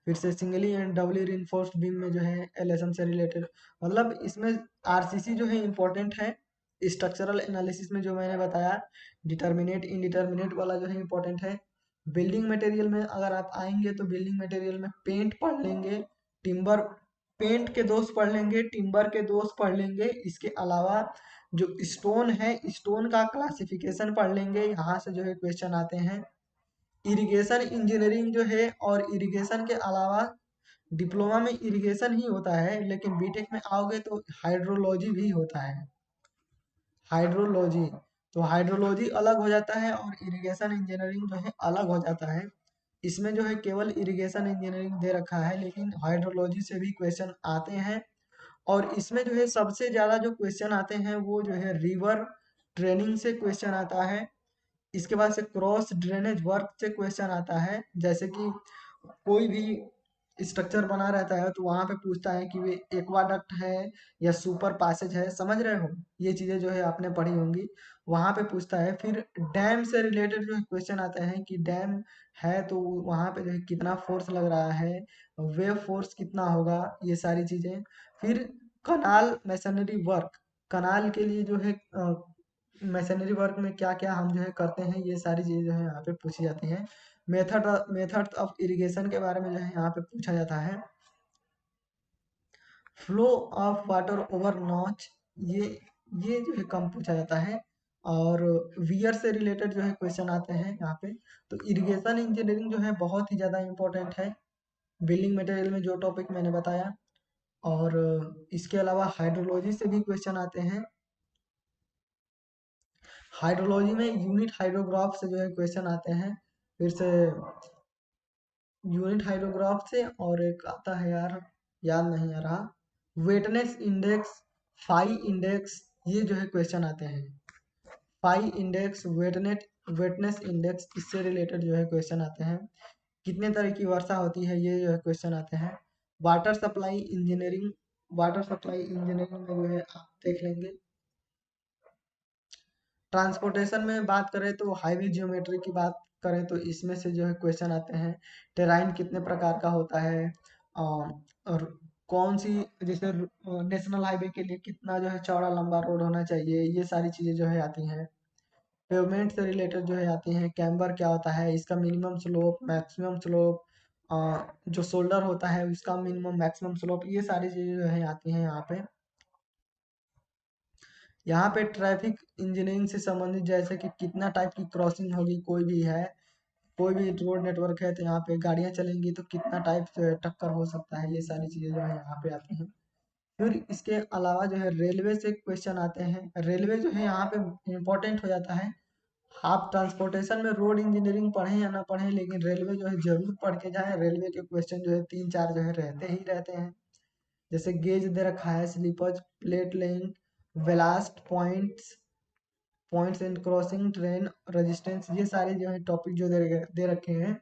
फिर से singly and Dabali reinforced beam में जो है एलएसएम से रिलेटेड, मतलब इसमें आरसीसी जो है इम्पोर्टेंट है। स्ट्रक्चरल एनालिसिस में जो मैंने बताया डिटर्मिनेट इनडिटर्मिनेट वाला जो है इम्पोर्टेंट है। बिल्डिंग मटेरियल में अगर आप आएंगे तो बिल्डिंग मटेरियल में पेंट पढ़ लेंगे, टिम्बर पेंट के दोष पढ़ लेंगे, टिम्बर के दोष पढ़ लेंगे। इसके अलावा जो स्टोन है, स्टोन का क्लासिफिकेशन पढ़ लेंगे, यहाँ से जो है क्वेश्चन आते हैं। इरिगेशन इंजीनियरिंग जो है, और इरिगेशन के अलावा डिप्लोमा में इरिगेशन ही होता है, लेकिन बीटेक में आओगे तो हाइड्रोलॉजी भी होता है, हाइड्रोलॉजी। तो हाइड्रोलॉजी अलग हो जाता है और इरिगेशन इंजीनियरिंग जो है अलग हो जाता है। इसमें जो है केवल इरिगेशन इंजीनियरिंग दे रखा है, लेकिन हाइड्रोलॉजी से भी क्वेश्चन आते हैं। और इसमें जो है सबसे ज्यादा जो क्वेश्चन आते हैं वो जो है रिवर ट्रेनिंग से क्वेश्चन आता है। इसके बाद से क्रॉस ड्रेनेज वर्क से क्वेश्चन आता है, जैसे कि कोई भी स्ट्रक्चर बना रहता है तो वहां पे पूछता है कि वे एक्वाडक्ट है या सुपर पासेज है, समझ रहे हो, ये चीजें जो है आपने पढ़ी होंगी, वहां पे पूछता है। फिर डैम से रिलेटेड जो क्वेश्चन आते हैं कि डैम है तो वहां पे जो है कितना फोर्स लग रहा है, वेव फोर्स कितना होगा, ये सारी चीजें। फिर कनाल मैसनरी वर्क, कनाल के लिए जो है मैसनरी वर्क में क्या क्या हम जो है करते हैं, ये सारी चीजें जो है यहाँ पे पूछी जाती हैं। मेथड ऑफ इरिगेशन के बारे में जो है यहाँ पे पूछा जाता है। Flow of water over notch, ये ये जो है कम पूछा जाता है। और वियर से रिलेटेड जो है क्वेश्चन आते हैं यहाँ पे। तो इरिगेशन इंजीनियरिंग जो है बहुत ही ज़्यादा इंपॉर्टेंट है, बिल्डिंग मटेरियल में जो टॉपिक मैंने बताया। और इसके अलावा हाइड्रोलॉजी से भी क्वेश्चन आते हैं। हाइड्रोलॉजी में यूनिट हाइड्रोग्राफ से जो है क्वेश्चन आते हैं। फिर से यूनिट हाइड्रोग्राफ से, और एक आता है यार, याद नहीं आ रहा, वेटनेस इंडेक्स, फाई इंडेक्स, ये जो है क्वेश्चन आते हैं। फाई इंडेक्स, वेटनेस इंडेक्स, इससे रिलेटेड जो है क्वेश्चन आते हैं। कितने तरह की वर्षा होती है, ये जो है क्वेश्चन आते हैं। Water supply engineering, water supply engineering में जो है आप देख लेंगे। ट्रांसपोर्टेशन में बात करें तो हाईवे जियोमेट्री की बात करें तो इसमें से जो है क्वेश्चन आते हैं। टेराइन कितने प्रकार का होता है, और कौन सी, जैसे नेशनल हाईवे के लिए कितना जो है चौड़ा लंबा रोड होना चाहिए, ये सारी चीजें जो है आती हैं। पेवमेंट से रिलेटेड जो है आती हैं। कैम्बर क्या होता है, इसका मिनिमम स्लोप, मैक्सिमम स्लोप, जो शोल्डर होता है उसका मिनिमम मैक्सिमम स्लोप, ये सारी चीजें जो है आती हैं यहाँ पे। यहाँ पे ट्रैफिक इंजीनियरिंग से संबंधित, जैसे कि कितना टाइप की क्रॉसिंग होगी, कोई भी है, कोई भी रोड नेटवर्क है तो यहाँ पे गाड़ियाँ चलेंगी तो कितना टाइप से टक्कर हो सकता है, ये सारी चीजें जो है यहाँ पे आती हैं। फिर इसके अलावा जो है रेलवे से क्वेश्चन आते हैं। रेलवे जो है यहाँ पे इम्पोर्टेंट हो जाता है। आप ट्रांसपोर्टेशन में रोड इंजीनियरिंग पढ़ें या ना पढ़ें, लेकिन रेलवे जो है जरूर पढ़ के जाएं। रेलवे के क्वेश्चन जो है 3-4 जो है रहते ही रहते हैं। जैसे गेज दे रखा है, sleepers, plate laying, ballast points, points and crossing, train resistance, ये सारे जो है टॉपिक जो दे रखे हैं,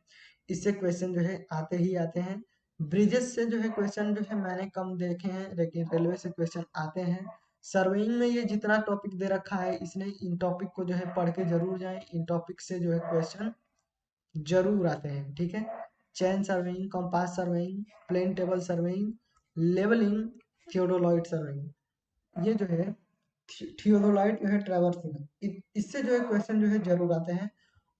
इससे क्वेश्चन जो है आते ही आते हैं। ब्रिजेस से जो है क्वेश्चन जो है मैंने कम देखे हैं, लेकिन रेलवे से क्वेश्चन आते हैं। सर्वेइंग में ये जितना टॉपिक दे रखा है, इसने इन टॉपिक को जो है पढ़ के जरूर जाएं। इन टॉपिक से जो है क्वेश्चन जरूर आते हैं, ठीक है। Chain surveying, compass surveying, plane table surveying, levelling, theodolite surveying, ये जो है थियोडोलाइट जो है ट्रैवर्सिंग, इससे जो है क्वेश्चन जो है जरूर आते हैं।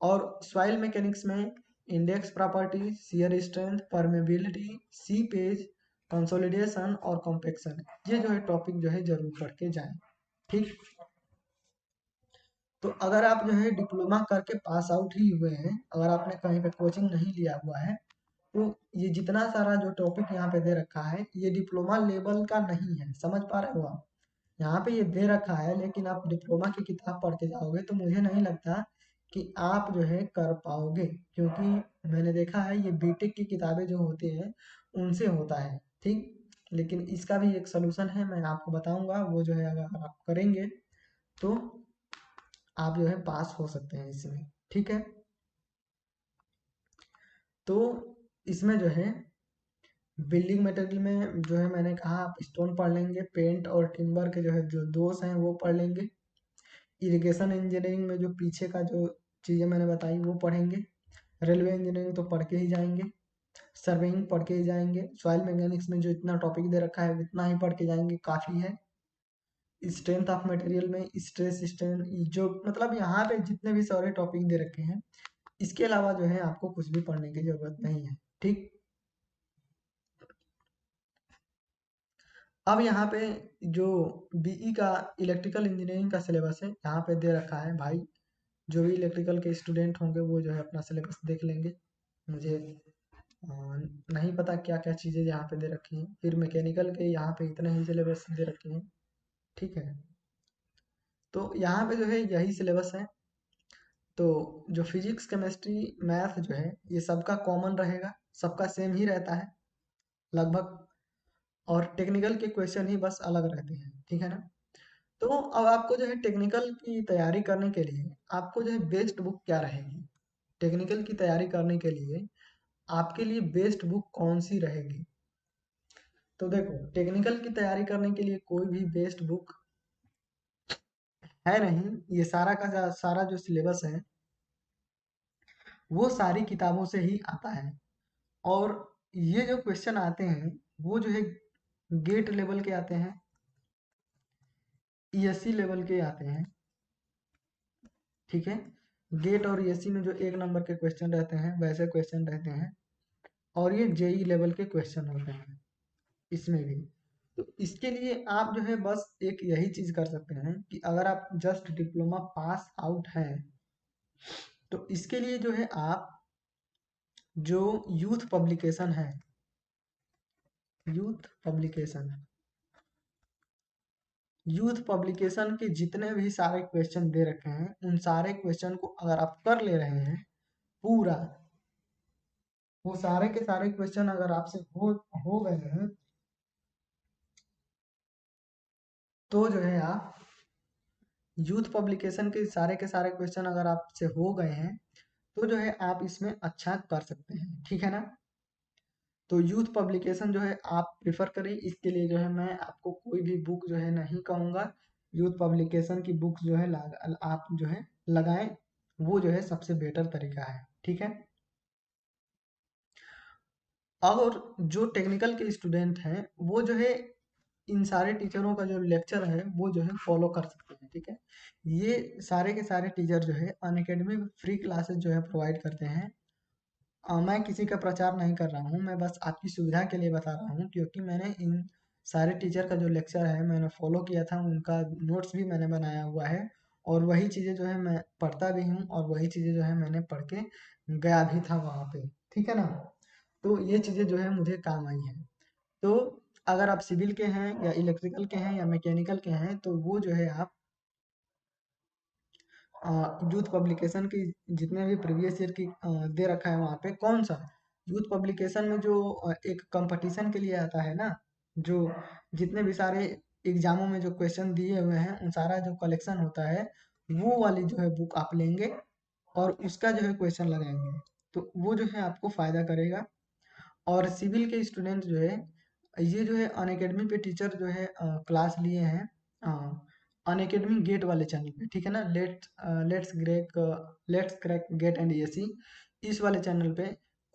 और सॉइल मैकेनिक्स में index property, shear strength, permeability, seepage, consolidation और कॉम्पेक्शन, ये जो है टॉपिक जो है जरूर पढ़ के जाएं, ठीक। तो अगर आप जो है डिप्लोमा करके पास आउट ही हुए हैं, अगर आपने कहीं पे कोचिंग नहीं लिया हुआ है, तो ये जितना सारा जो टॉपिक यहाँ पे दे रखा है, ये डिप्लोमा लेवल का नहीं है, समझ पा रहे हो आप। यहाँ पे ये दे रखा है, लेकिन आप डिप्लोमा की किताब पढ़ के जाओगे तो मुझे नहीं लगता कि आप जो है कर पाओगे, क्योंकि मैंने देखा है ये बीटेक की किताबें जो होती है उनसे होता है, ठीक। लेकिन इसका भी एक सोल्यूशन है, मैं आपको बताऊंगा, वो जो है अगर आप करेंगे तो आप जो है पास हो सकते हैं इसमें, ठीक है। तो इसमें जो है बिल्डिंग मटेरियल में जो है मैंने कहा आप स्टोन पढ़ लेंगे, पेंट और टिम्बर के जो है जो दोष हैं वो पढ़ लेंगे। इरिगेशन इंजीनियरिंग में जो पीछे का जो चीज़ें मैंने बताई वो पढ़ेंगे। रेलवे इंजीनियरिंग तो पढ़ के ही जाएंगे। सर्वेइंग पढ़ के ही जाएंगे। सॉइल मैकेनिक्स में जो इतना टॉपिक दे रखा है उतना ही पढ़ के जाएंगे, काफ़ी है। स्ट्रेंथ ऑफ मटेरियल में स्ट्रेस स्ट्रेन, जो मतलब यहाँ पे जितने भी सारे टॉपिक दे रखे हैं, इसके अलावा जो है आपको कुछ भी पढ़ने की जरूरत नहीं है, ठीक। अब यहाँ पे जो बीई का इलेक्ट्रिकल इंजीनियरिंग का सिलेबस है यहाँ पे दे रखा है भाई। जो भी इलेक्ट्रिकल के स्टूडेंट होंगे वो जो है अपना सिलेबस देख लेंगे। मुझे नहीं पता क्या क्या चीज़ें यहाँ पे दे रखी हैं। फिर मैकेनिकल के यहाँ पे इतने ही सिलेबस दे रखे हैं, ठीक है। तो यहाँ पे जो है यही सिलेबस है। तो जो फिजिक्स केमिस्ट्री मैथ जो है ये सबका कॉमन रहेगा, सबका सेम ही रहता है लगभग। और टेक्निकल के क्वेश्चन ही बस अलग रहते हैं, ठीक है ना। तो अब आपको जो है टेक्निकल की तैयारी करने के लिए आपको जो है बेस्ट बुक क्या रहेगी, टेक्निकल की तैयारी करने के लिए आपके लिए बेस्ट बुक कौन सी रहेगी। तो देखो टेक्निकल की तैयारी करने के लिए कोई भी बेस्ट बुक है नहीं। ये सारा का सारा जो सिलेबस है वो सारी किताबों से ही आता है। और ये जो क्वेश्चन आते हैं वो जो है गेट लेवल के आते हैं, ईएससी लेवल के आते हैं, ठीक है। गेट और ईएससी में जो 1 नंबर के क्वेश्चन रहते हैं वैसे क्वेश्चन रहते हैं। और ये जेई लेवल के क्वेश्चन होते हैं इसमें भी। तो इसके लिए आप जो है बस एक यही चीज कर सकते हैं कि अगर आप जस्ट डिप्लोमा पास आउट हैं तो इसके लिए जो है आप जो यूथ पब्लिकेशन है, यूथ पब्लिकेशन, यूथ पब्लिकेशन के जितने भी सारे क्वेश्चन दे रखे हैं उन सारे क्वेश्चन को अगर आप कर ले रहे हैं पूरा, वो सारे के सारे क्वेश्चन अगर आपसे हो गए हैं तो जो है आप यूथ पब्लिकेशन के सारे क्वेश्चन अगर आपसे हो गए हैं तो जो है आप इसमें अच्छा कर सकते हैं, ठीक है ना। तो यूथ पब्लिकेशन जो है आप प्रिफर करें। इसके लिए जो है मैं आपको कोई भी बुक जो है नहीं कहूँगा। यूथ पब्लिकेशन की बुक जो है आप जो है लगाएं, वो जो है सबसे बेटर तरीका है, ठीक है। और जो टेक्निकल के स्टूडेंट हैं वो जो है इन सारे टीचरों का जो लेक्चर है वो जो है फॉलो कर सकते हैं, ठीक है। ये सारे के सारे टीचर जो है अनअकैडमी फ्री क्लासेस जो है प्रोवाइड करते हैं। मैं किसी का प्रचार नहीं कर रहा हूँ, मैं बस आपकी सुविधा के लिए बता रहा हूँ, क्योंकि मैंने इन सारे टीचर का जो लेक्चर है मैंने फॉलो किया था, उनका नोट्स भी मैंने बनाया हुआ है। और वही चीज़ें जो है मैं पढ़ता भी हूँ और वही चीज़ें जो है मैंने पढ़ के गया भी था वहाँ पे, ठीक है ना। तो ये चीज़ें जो है मुझे काम आई है। तो अगर आप सिविल के हैं या इलेक्ट्रिकल के हैं या मैकेनिकल के हैं तो वो जो है आप यूथ पब्लिकेशन की जितने भी प्रीवियस ईयर की दे रखा है वहाँ पे कौन सा यूथ पब्लिकेशन में जो एक कंपटीशन के लिए आता है ना, जो जितने भी सारे एग्जामों में जो क्वेश्चन दिए हुए हैं उन सारा जो कलेक्शन होता है वो वाली जो है बुक आप लेंगे और उसका जो है क्वेश्चन लगाएंगे, तो वो जो है आपको फायदा करेगा। और सिविल के स्टूडेंट जो है ये जो है अनअकैडमी पे टीचर जो है क्लास लिए हैं अनअकैडमी गेट वाले चैनल पे, ठीक है ना, let's crack GATE and ESE, इस वाले चैनल पे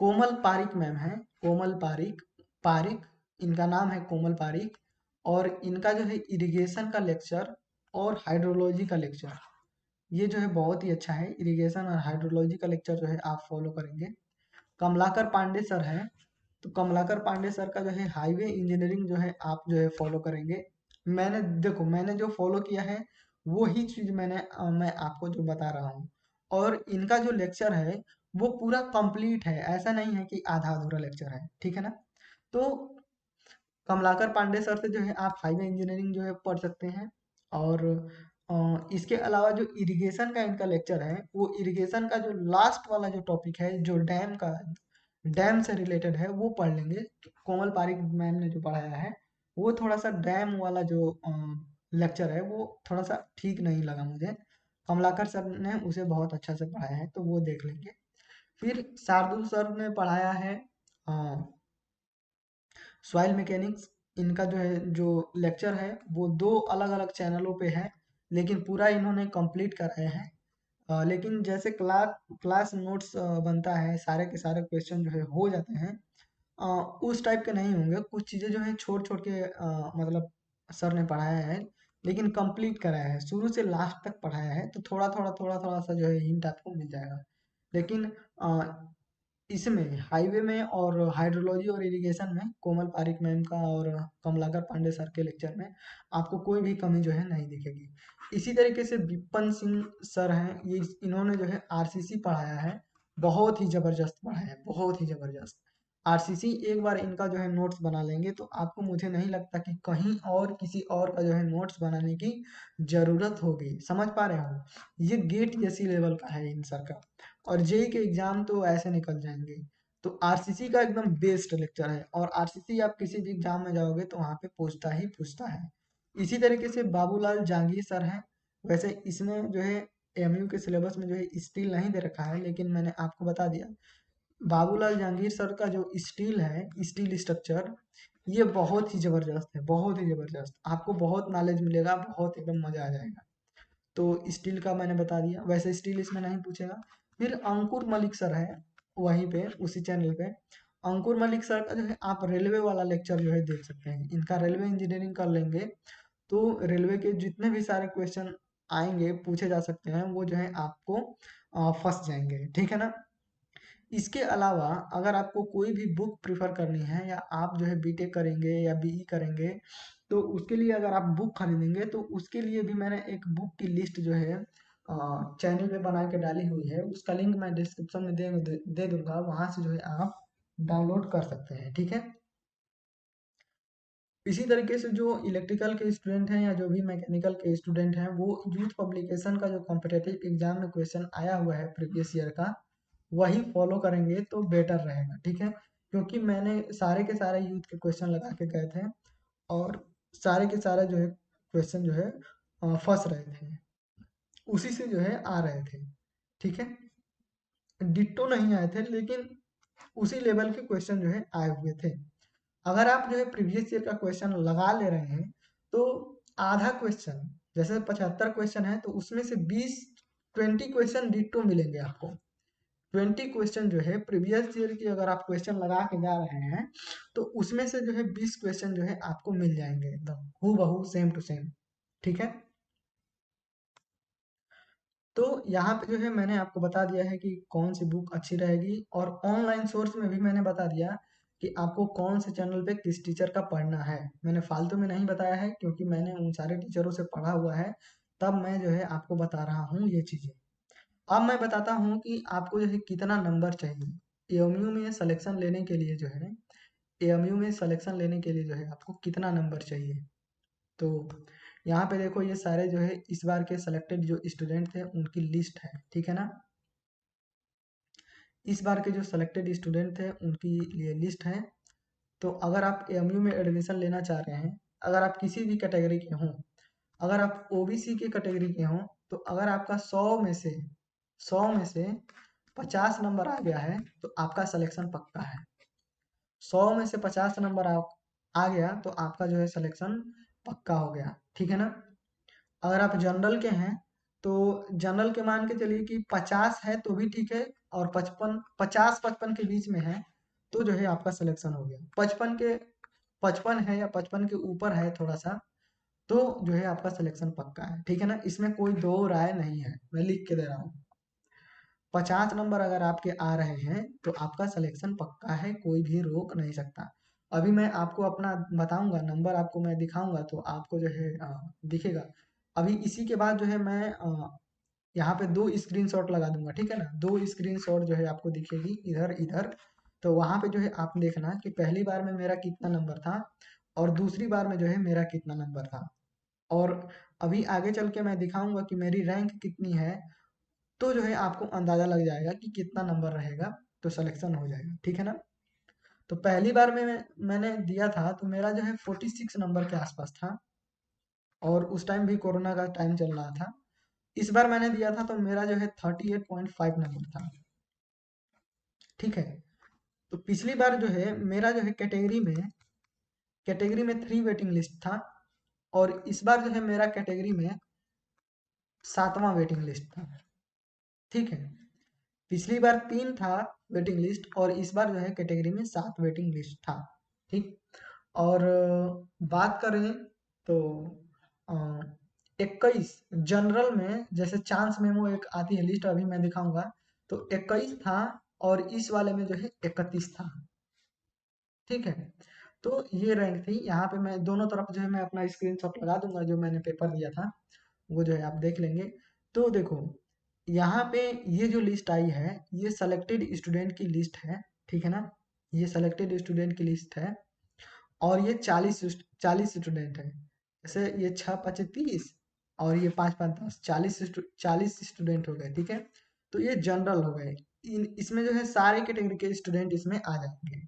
कोमल पारिक मैम है, कोमल पारिक पारिक इनका नाम है कोमल पारिक। और इनका जो है इरिगेशन का लेक्चर और हाइड्रोलॉजी का लेक्चर ये जो है बहुत ही अच्छा है। इरिगेशन और हाइड्रोलॉजी का लेक्चर जो है आप फॉलो करेंगे। कमलाकर पांडे सर हैं, तो कमलाकर पांडे सर का जो है हाईवे इंजीनियरिंग जो है आप जो है फॉलो करेंगे। मैंने देखो मैंने जो फॉलो किया है वो ही चीज मैं आपको जो बता रहा हूँ। और इनका जो लेक्चर है वो पूरा कंप्लीट है, ऐसा नहीं है कि आधा अधूरा लेक्चर है, ठीक है ना। तो कमलाकर पांडे सर से जो है आप हाईवे इंजीनियरिंग जो है पढ़ सकते हैं। और इसके अलावा जो इरिगेशन का इनका लेक्चर है वो इरिगेशन का जो लास्ट वाला जो टॉपिक है जो डैम से रिलेटेड है वो पढ़ लेंगे। कोमल पारिक मैम ने जो पढ़ाया है वो थोड़ा सा डैम वाला जो लेक्चर है वो थोड़ा सा ठीक नहीं लगा मुझे। कमलाकर सर ने उसे बहुत अच्छा से पढ़ाया है तो वो देख लेंगे। फिर शार्दुल सर ने पढ़ाया है सॉइल मैकेनिक्स, इनका जो है जो लेक्चर है वो दो अलग अलग चैनलों पे है लेकिन पूरा इन्होंने कंप्लीट कराया है। लेकिन जैसे क्लास नोट्स बनता है सारे के सारे क्वेश्चन जो है हो जाते हैं अ, उस टाइप के नहीं होंगे, कुछ चीज़ें जो है छोड़ छोड़ के मतलब सर ने पढ़ाया है लेकिन कंप्लीट कराया है, शुरू से लास्ट तक पढ़ाया है, तो थोड़ा थोड़ा सा जो है हिंट आपको मिल जाएगा। लेकिन इसमें हाईवे में और हाइड्रोलॉजी और इरिगेशन में कोमल पारिक मैम का और कमलाकर पांडे सर के लेक्चर में आपको कोई भी कमी जो है नहीं दिखेगी। इसी तरीके से विपन सिंह सर हैं, ये इन्होंने जो है आरसीसी पढ़ाया है, बहुत ही जबरदस्त पढ़ाया है, बहुत ही जबरदस्त। आरसीसी एक बार इनका जो है नोट्स बना लेंगे तो आपको मुझे नहीं लगता कि कहीं और किसी और का जो है नोट्स बनाने की जरूरत होगी, समझ पा रहे हो। ये गेट जैसी लेवल का है इन सर का। और जेई के एग्जाम तो ऐसे निकल जाएंगे। तो आरसीसी का एकदम बेस्ट लेक्चर है और आरसीसी आप किसी भी एग्जाम में जाओगे तो वहाँ पे पूछता ही पूछता है। इसी तरीके से बाबूलाल जहांगीर सर हैं, वैसे इसमें जो है एमयू के सिलेबस में जो है स्टील नहीं दे रखा है लेकिन मैंने आपको बता दिया। बाबूलाल जहांगीर सर का जो स्टील है, स्टील स्ट्रक्चर, ये बहुत ही जबरदस्त है, बहुत ही जबरदस्त, आपको बहुत नॉलेज मिलेगा, बहुत एकदम मजा आ जाएगा। तो स्टील का मैंने बता दिया, वैसे स्टील इसमें नहीं पूछेगा। फिर अंकुर मलिक सर है वहीं पे उसी चैनल पे, अंकुर मलिक सर का जो है आप रेलवे वाला लेक्चर जो है देख सकते हैं, इनका रेलवे इंजीनियरिंग कर लेंगे तो रेलवे के जितने भी सारे क्वेश्चन आएंगे पूछे जा सकते हैं वो जो है आपको फंस जाएंगे, ठीक है ना। इसके अलावा अगर आपको कोई भी बुक प्रिफर करनी है या आप जो है बीटेक करेंगे या बीई करेंगे तो उसके लिए अगर आप बुक खरीदेंगे तो उसके लिए भी मैंने एक बुक की लिस्ट जो है चैनल पे बना के डाली हुई है, उसका लिंक मैं डिस्क्रिप्शन में दे दूंगा, वहां से जो है आप डाउनलोड कर सकते हैं, ठीक है। इसी तरीके से जो इलेक्ट्रिकल के स्टूडेंट हैं या जो भी मैकेनिकल के स्टूडेंट हैं वो यूथ पब्लिकेशन का जो कॉम्पिटेटिव एग्जाम में क्वेश्चन आया हुआ है प्रीवियस ईयर का वही फॉलो करेंगे तो बेटर रहेगा, ठीक है। क्योंकि मैंने सारे के सारे यूथ के क्वेश्चन लगा के गए थे और सारे के सारे जो है क्वेश्चन जो है फंस रहे थे, उसी से जो है आ रहे थे, ठीक है। डिट्टो नहीं आए थे लेकिन उसी लेवल के क्वेश्चन जो है आए हुए थे। अगर आप जो है प्रीवियस ईयर का क्वेश्चन लगा ले रहे हैं तो आधा क्वेश्चन, जैसे 75 क्वेश्चन है तो उसमें से 20 क्वेश्चन डिट्टो मिलेंगे आपको। 20 क्वेश्चन जो है प्रीवियस ईयर की अगर आप क्वेश्चन लगा के जा रहे हैं तो उसमें से जो है 20 क्वेश्चन जो है आपको मिल जाएंगे एकदम हूबहू बहू सेम टू सेम, ठीक है। तो यहाँ पे जो है मैंने आपको बता दिया है कि कौन सी बुक अच्छी रहेगी और ऑनलाइन सोर्स में भी मैंने बता दिया कि आपको कौन से चैनल पे किस टीचर का पढ़ना है। मैंने फालतू में नहीं बताया है क्योंकि मैंने उन सारे टीचरों से पढ़ा हुआ है, तब मैं जो है आपको बता रहा हूँ ये चीज़ें। अब मैं बताता हूँ कि आपको जो है कितना नंबर चाहिए एएमयू में सिलेक्शन लेने के लिए जो है एएमयू में सिलेक्शन लेने के लिए जो है आपको कितना नंबर चाहिए। तो यहाँ पे देखो ये सारे जो है इस बार के सिलेक्टेड जो स्टूडेंट थे उनकी लिस्ट है, ठीक है ना। इस बार के जो सिलेक्टेड स्टूडेंट थे उनकी ये लिस्ट है। तो अगर आप एएमयू में एडमिशन लेना चाह रहे हैं, अगर आप किसी भी कैटेगरी के हों, अगर आप ओबीसी के कैटेगरी के हों, तो अगर आपका 100 में से 50 नंबर आ गया है तो आपका सिलेक्शन पक्का है। 100 में से 50 नंबर आ गया तो आपका जो है सिलेक्शन पक्का हो गया, ठीक है ना। अगर आप जनरल के हैं तो जनरल के मान के चलिए कि 50 है तो भी ठीक है, और 50-55 के बीच में है तो जो है आपका सिलेक्शन हो गया। 55 है या 55 के ऊपर है थोड़ा सा, तो जो है आपका सिलेक्शन पक्का है, ठीक है ना। इसमें कोई दो राय नहीं है, मैं लिख के दे रहा हूँ। 50 नंबर अगर आपके आ रहे हैं तो आपका सिलेक्शन पक्का है, कोई भी रोक नहीं सकता। अभी मैं आपको अपना बताऊंगा, नंबर आपको मैं दिखाऊंगा तो आपको जो है दिखेगा। अभी इसी के बाद जो है मैं यहाँ पे 2 स्क्रीनशॉट लगा दूंगा, ठीक है ना। 2 स्क्रीनशॉट जो है आपको दिखेगी इधर इधर। तो वहां पे जो है आप देखना कि पहली बार में मेरा कितना नंबर था और दूसरी बार में जो है मेरा कितना नंबर था। और अभी आगे चल के मैं दिखाऊंगा कि मेरी रैंक कितनी है, तो जो है आपको अंदाजा लग जाएगा कि कितना नंबर रहेगा तो सिलेक्शन हो जाएगा, ठीक है ना। तो पहली बार में मैंने दिया था तो मेरा जो है 46 नंबर के आसपास था, और उस टाइम भी कोरोना का टाइम चल रहा था। इस बार मैंने दिया था तो मेरा जो है 38.5 नंबर था, ठीक है। तो पिछली बार जो है मेरा जो है कैटेगरी में 3 वेटिंग लिस्ट था, और इस बार जो है मेरा कैटेगरी में 7वां वेटिंग लिस्ट था, ठीक है। पिछली बार 3 था वेटिंग लिस्ट, और इस बार जो है कैटेगरी में 7 वेटिंग लिस्ट था, ठीक। और बात करें तो 21 जनरल में, जैसे चांस मेमो एक आती है लिस्ट, अभी मैं दिखाऊंगा। तो 21 था, और इस वाले में जो है 31 था, ठीक है। तो ये रैंक थी। यहाँ पे मैं दोनों तरफ जो है मैं अपना स्क्रीनशॉट लगा दूंगा, जो मैंने पेपर दिया था वो जो है आप देख लेंगे। तो देखो यहाँ पे ये जो लिस्ट आई है ये सेलेक्टेड स्टूडेंट की लिस्ट है, ठीक है ना। ये सेलेक्टेड स्टूडेंट की लिस्ट है, और ये 40 स्टूडेंट है। जैसे ये 6-5-30 और ये 5-5-10, 40 स्टूडेंट हो गए, ठीक है। तो ये जनरल हो गए। इसमें जो है सारे कैटेगरी के स्टूडेंट इसमें आ जाएंगे,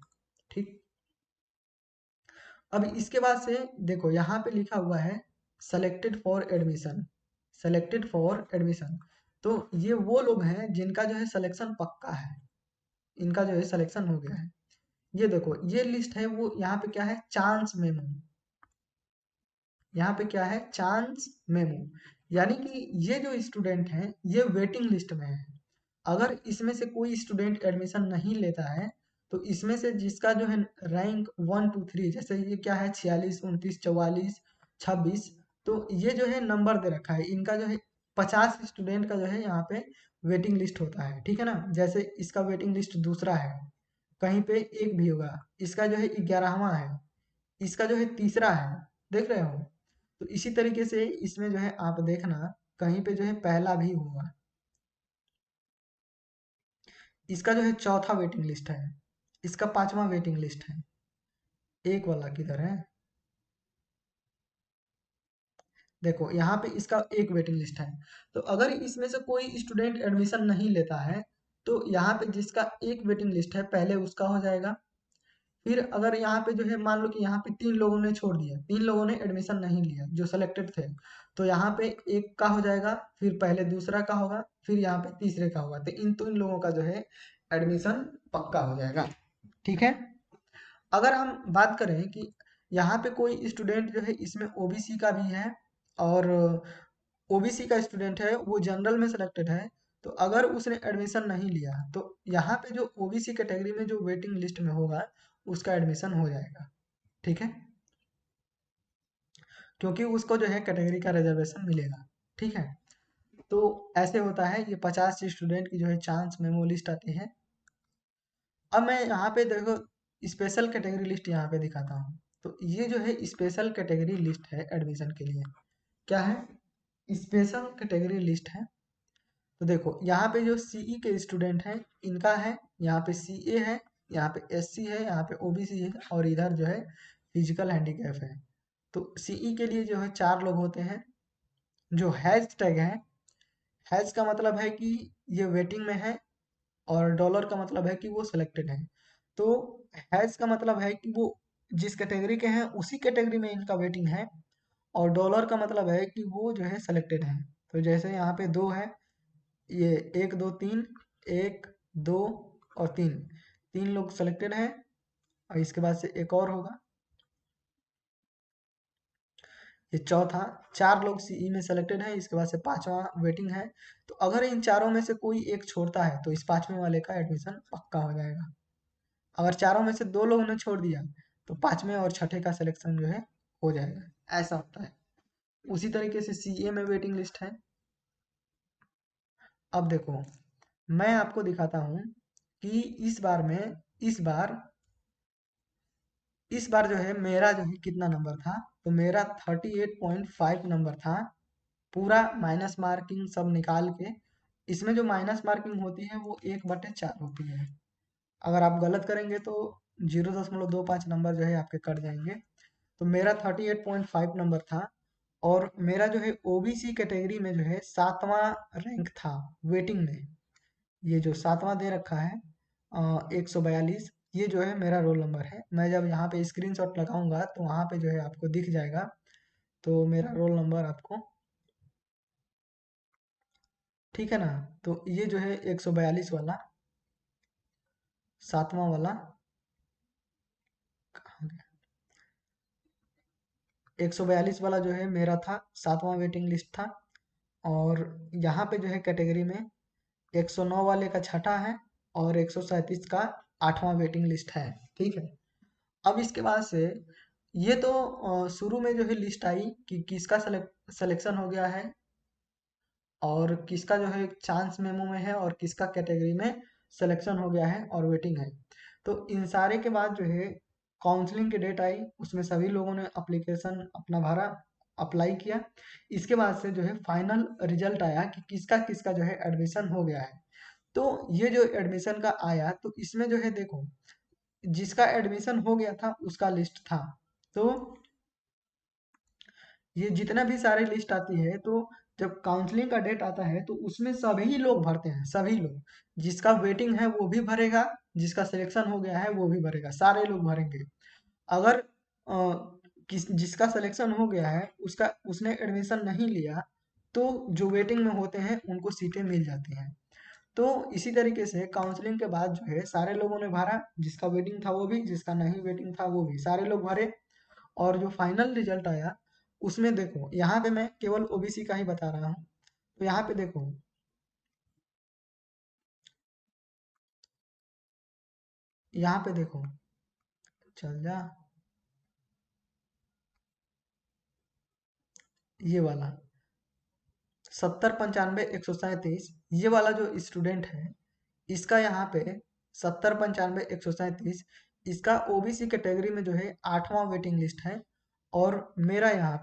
ठीक। अब इसके बाद से देखो यहाँ पे लिखा हुआ है selected for admission, selected for admission. तो ये वो लोग हैं जिनका जो है सिलेक्शन पक्का है, इनका जो है सिलेक्शन हो गया है। ये देखो ये लिस्ट है, वो यहाँ पे क्या है, चांस मेमो। यहाँ पे क्या है, चांस मेमो, यानी कि ये जो स्टूडेंट हैं ये वेटिंग लिस्ट में है। अगर इसमें से कोई स्टूडेंट एडमिशन नहीं लेता है तो इसमें से जिसका जो है रैंक 1 2 3, जैसे ये क्या है 46 29 44 26, तो ये जो है नंबर दे रखा है इनका जो है 50 स्टूडेंट का जो है यहाँ पे वेटिंग लिस्ट होता है, ठीक है ना। जैसे इसका वेटिंग लिस्ट दूसरा है, कहीं पे एक भी होगा, इसका जो है 11वां है, इसका जो है तीसरा है, देख रहे हो। तो इसी तरीके से इसमें जो है आप देखना कहीं पे जो है पहला भी होगा। इसका जो है चौथा वेटिंग लिस्ट है, इसका 5वां वेटिंग लिस्ट है। एक वाला किधर है, देखो यहाँ पे इसका एक वेटिंग लिस्ट है। तो अगर इसमें से कोई स्टूडेंट एडमिशन नहीं लेता है तो यहाँ पे जिसका एक वेटिंग लिस्ट है पहले उसका हो जाएगा। फिर अगर यहाँ पे जो है मान लो कि यहाँ पे 3 लोगों ने छोड़ दिया, 3 लोगों ने एडमिशन नहीं लिया जो सेलेक्टेड थे, तो यहाँ पे एक का हो जाएगा, फिर पहले दूसरा का होगा, फिर यहाँ पे तीसरे का होगा। तो इन 3 लोगों का जो है एडमिशन पक्का हो जाएगा, ठीक है। अगर हम बात करें कि यहाँ पे कोई स्टूडेंट जो है इसमें ओबीसी का भी है, और ओबीसी का स्टूडेंट है वो जनरल में सिलेक्टेड है, तो अगर उसने एडमिशन नहीं लिया तो यहाँ पे जो ओबीसी कैटेगरी में जो वेटिंग लिस्ट में होगा उसका एडमिशन हो जाएगा, ठीक है। क्योंकि उसको जो है कैटेगरी का रिजर्वेशन मिलेगा, ठीक है। तो ऐसे होता है, ये 50 स्टूडेंट की जो है चांस मेमो लिस्ट आती है। अब मैं यहाँ पे देखो स्पेशल कैटेगरी लिस्ट यहाँ पे दिखाता हूँ। तो ये जो है स्पेशल कैटेगरी लिस्ट है एडमिशन के लिए। क्या है, स्पेशल कैटेगरी लिस्ट है। तो देखो यहाँ पे जो सीई के स्टूडेंट हैं इनका है, यहाँ पे सीए है, यहाँ पे एससी है, यहाँ पे ओबीसी है, और इधर जो है फिजिकल हैंडीकैप है। तो सीई के लिए जो है 4 लोग होते हैं। जो हैश टैग है, हैश का मतलब है कि ये वेटिंग में है, और डॉलर का मतलब है कि वो सिलेक्टेड है। तो हैश का मतलब है कि वो जिस कैटेगरी के हैं उसी कैटेगरी में इनका वेटिंग है, और डॉलर का मतलब है कि वो जो है सिलेक्टेड है। तो जैसे यहाँ पे 2 है, ये 1 2 3, 1 2 और 3, 3 लोग सिलेक्टेड हैं, और इसके बाद से एक और होगा, ये चौथा। 4 लोग सीई में सेलेक्टेड हैं, इसके बाद से पांचवा वेटिंग है। तो अगर इन चारों में से कोई एक छोड़ता है तो इस पांचवें वाले का एडमिशन पक्का हो जाएगा। अगर चारों में से 2 लोगों ने छोड़ दिया तो पांचवें और छठे का सिलेक्शन जो है हो जाएगा। ऐसा होता है। उसी तरीके से सीए में वेटिंग लिस्ट है। अब देखो, मैं आपको दिखाता हूँ कि इस बार जो है मेरा जो है कितना नंबर था। तो मेरा 38.5 नंबर था, पूरा माइनस मार्किंग सब निकाल के। इसमें जो माइनस मार्किंग होती है वो 1/4 होती है। अगर आप गलत करेंगे तो 0.25 नंबर जो है आपके कट जाएंगे। तो मेरा 38.5 नंबर था, और मेरा जो है ओबीसी कैटेगरी में जो है 7वां रैंक था वेटिंग में। ये जो 7वां दे रखा है 142, ये जो है मेरा रोल नंबर है। मैं जब यहाँ पे स्क्रीनशॉट लगाऊंगा तो वहाँ पे जो है आपको दिख जाएगा। तो मेरा रोल नंबर आपको, ठीक है ना। तो ये जो है 142 वाला, 7वां वाला, 142 वाला जो है मेरा था, 7वां वेटिंग लिस्ट था। और यहाँ पे जो है कैटेगरी में 109 वाले का छठा है, और 137 का 8वां वेटिंग लिस्ट है। ठीक है। अब इसके बाद से ये तो शुरू में जो है लिस्ट आई कि किसका सिलेक्शन हो गया है, और किसका जो है चांस मेमो में है, और किसका कैटेगरी में सिलेक्शन हो गया है और वेटिंग है। तो इन सारे के बाद जो है काउंसलिंग की डेट आई, उसमें सभी लोगों ने एप्लीकेशन अपना भरा, अप्लाई किया। इसके बाद से जो है फाइनल रिजल्ट आया कि किसका किसका जो है एडमिशन हो गया है। तो ये जो एडमिशन का आया, तो इसमें जो है देखो, जिसका एडमिशन हो गया था उसका लिस्ट था। तो ये जितना भी सारे लिस्ट आती है, तो जब काउंसलिंग का डेट आता है तो उसमें सभी लोग भरते हैं, सभी लोग। जिसका वेटिंग है वो भी भरेगा, जिसका सिलेक्शन हो गया है वो भी भरेगा, सारे लोग भरेंगे। अगर जिसका सिलेक्शन हो गया है उसका उसने एडमिशन नहीं लिया, तो जो वेटिंग में होते हैं उनको सीटें मिल जाती हैं। तो इसी तरीके से काउंसलिंग के बाद जो है सारे लोगों ने भरा, जिसका वेटिंग था वो भी, जिसका नहीं वेटिंग था वो भी, सारे लोग भरे। और जो फाइनल रिजल्ट आया उसमें देखो, यहाँ पे मैं केवल ओबीसी का ही बता रहा हूँ। तो यहाँ पे देखो, यहाँ पे देखो, चल जा, ये वाला 70 95 137, ये वाला जो स्टूडेंट है, इसका यहाँ पे 70 95 137, इसका ओबीसी कैटेगरी में जो है 8वां वेटिंग लिस्ट है। और मेरा यहाँ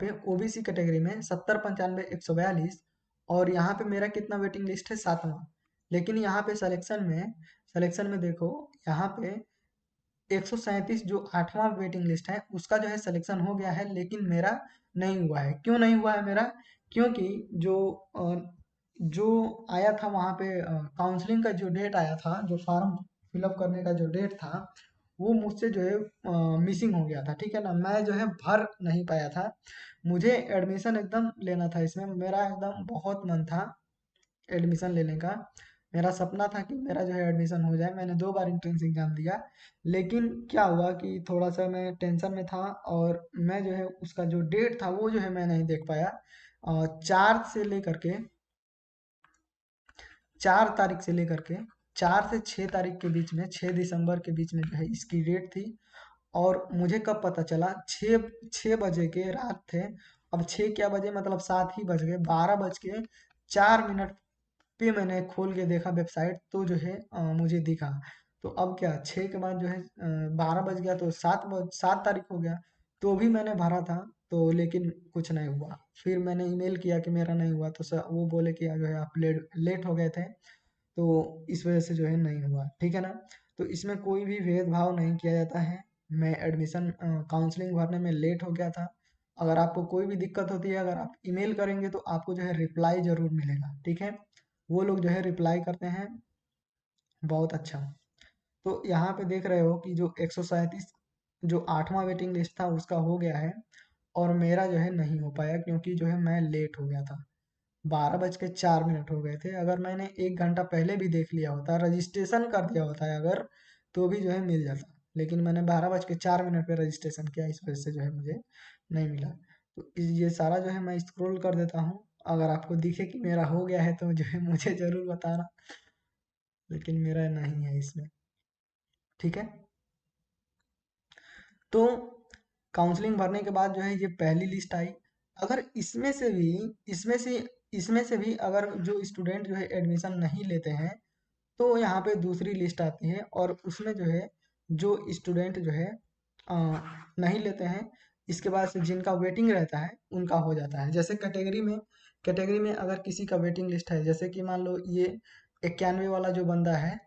पे ओबीसी कैटेगरी में 70 95 142, और यहाँ पे मेरा कितना वेटिंग लिस्ट है, 7वां। लेकिन यहाँ पे सिलेक्शन में देखो, यहाँ पे 137 जो 8वां वेटिंग लिस्ट है उसका जो है सिलेक्शन हो गया है, लेकिन मेरा नहीं हुआ है। क्यों नहीं हुआ है मेरा? क्योंकि जो जो आया था वहाँ पे काउंसलिंग का जो डेट आया था, जो फॉर्म फिलअप करने का जो डेट था, वो मुझसे जो है मिसिंग हो गया था। ठीक है ना, मैं जो है भर नहीं पाया था। मुझे एडमिशन एकदम लेना था, इसमें मेरा एकदम बहुत मन था एडमिशन लेने का। मेरा सपना था कि मेरा जो है एडमिशन हो जाए। मैंने 2 बार एंट्रेंस एग्जाम दिया, लेकिन क्या हुआ कि थोड़ा सा मैं टेंशन में था, और मैं जो है उसका जो डेट था वो जो है मैं नहीं देख पाया। 4 तारीख से लेकर के 4 से 6 तारीख के बीच में, 6 दिसंबर के बीच में जो है इसकी डेट थी। और मुझे कब पता चला, 6 बजे के रात थे। अब 6 क्या बजे, मतलब 7 ही बज गए, 12 बज के 4 मिनट पे मैंने खोल के देखा वेबसाइट, तो जो है मुझे दिखा। तो अब क्या, 6 के बाद जो है 12 बज गया, तो 7 तारीख हो गया। तो भी मैंने भरा था। तो लेकिन कुछ नहीं हुआ। फिर मैंने ईमेल किया कि मेरा नहीं हुआ, तो सर वो बोले कि जो है आप लेट हो गए थे, तो इस वजह से जो है नहीं हुआ, ठीक है ना। तो इसमें कोई भी भेदभाव नहीं किया जाता है। मैं एडमिशन काउंसलिंग भरने में लेट हो गया था। अगर आपको कोई भी दिक्कत होती है, अगर आप ईमेल करेंगे तो आपको जो है रिप्लाई ज़रूर मिलेगा, ठीक है। वो लोग जो है रिप्लाई करते हैं बहुत अच्छा। तो यहाँ पे देख रहे हो कि जो 137 जो 8वां वेटिंग लिस्ट था उसका हो गया है, और मेरा जो है नहीं हो पाया क्योंकि जो है मैं लेट हो गया था। 12:04 हो गए थे। अगर मैंने 1 घंटा पहले भी देख लिया होता, रजिस्ट्रेशन कर दिया होता है अगर, तो भी जो है मिल जाता। लेकिन मैंने 12:04 पे रजिस्ट्रेशन किया, इस वजह से जो है मुझे नहीं मिला। तो ये सारा जो है मैं स्क्रॉल कर देता हूँ। अगर आपको दिखे कि मेरा हो गया है तो जो है मुझे ज़रूर बताना, लेकिन मेरा नहीं है इसमें, ठीक है। तो काउंसलिंग भरने के बाद जो है ये पहली लिस्ट आई। अगर इसमें से भी अगर जो स्टूडेंट जो है एडमिशन नहीं लेते हैं, तो यहाँ पे दूसरी लिस्ट आती है, और उसमें जो है जो स्टूडेंट जो है अ, नहीं लेते हैं, इसके बाद से जिनका वेटिंग रहता है उनका हो जाता है। जैसे कैटेगरी में अगर किसी का वेटिंग लिस्ट है, जैसे कि मान लो ये 91 वाला जो बंदा है,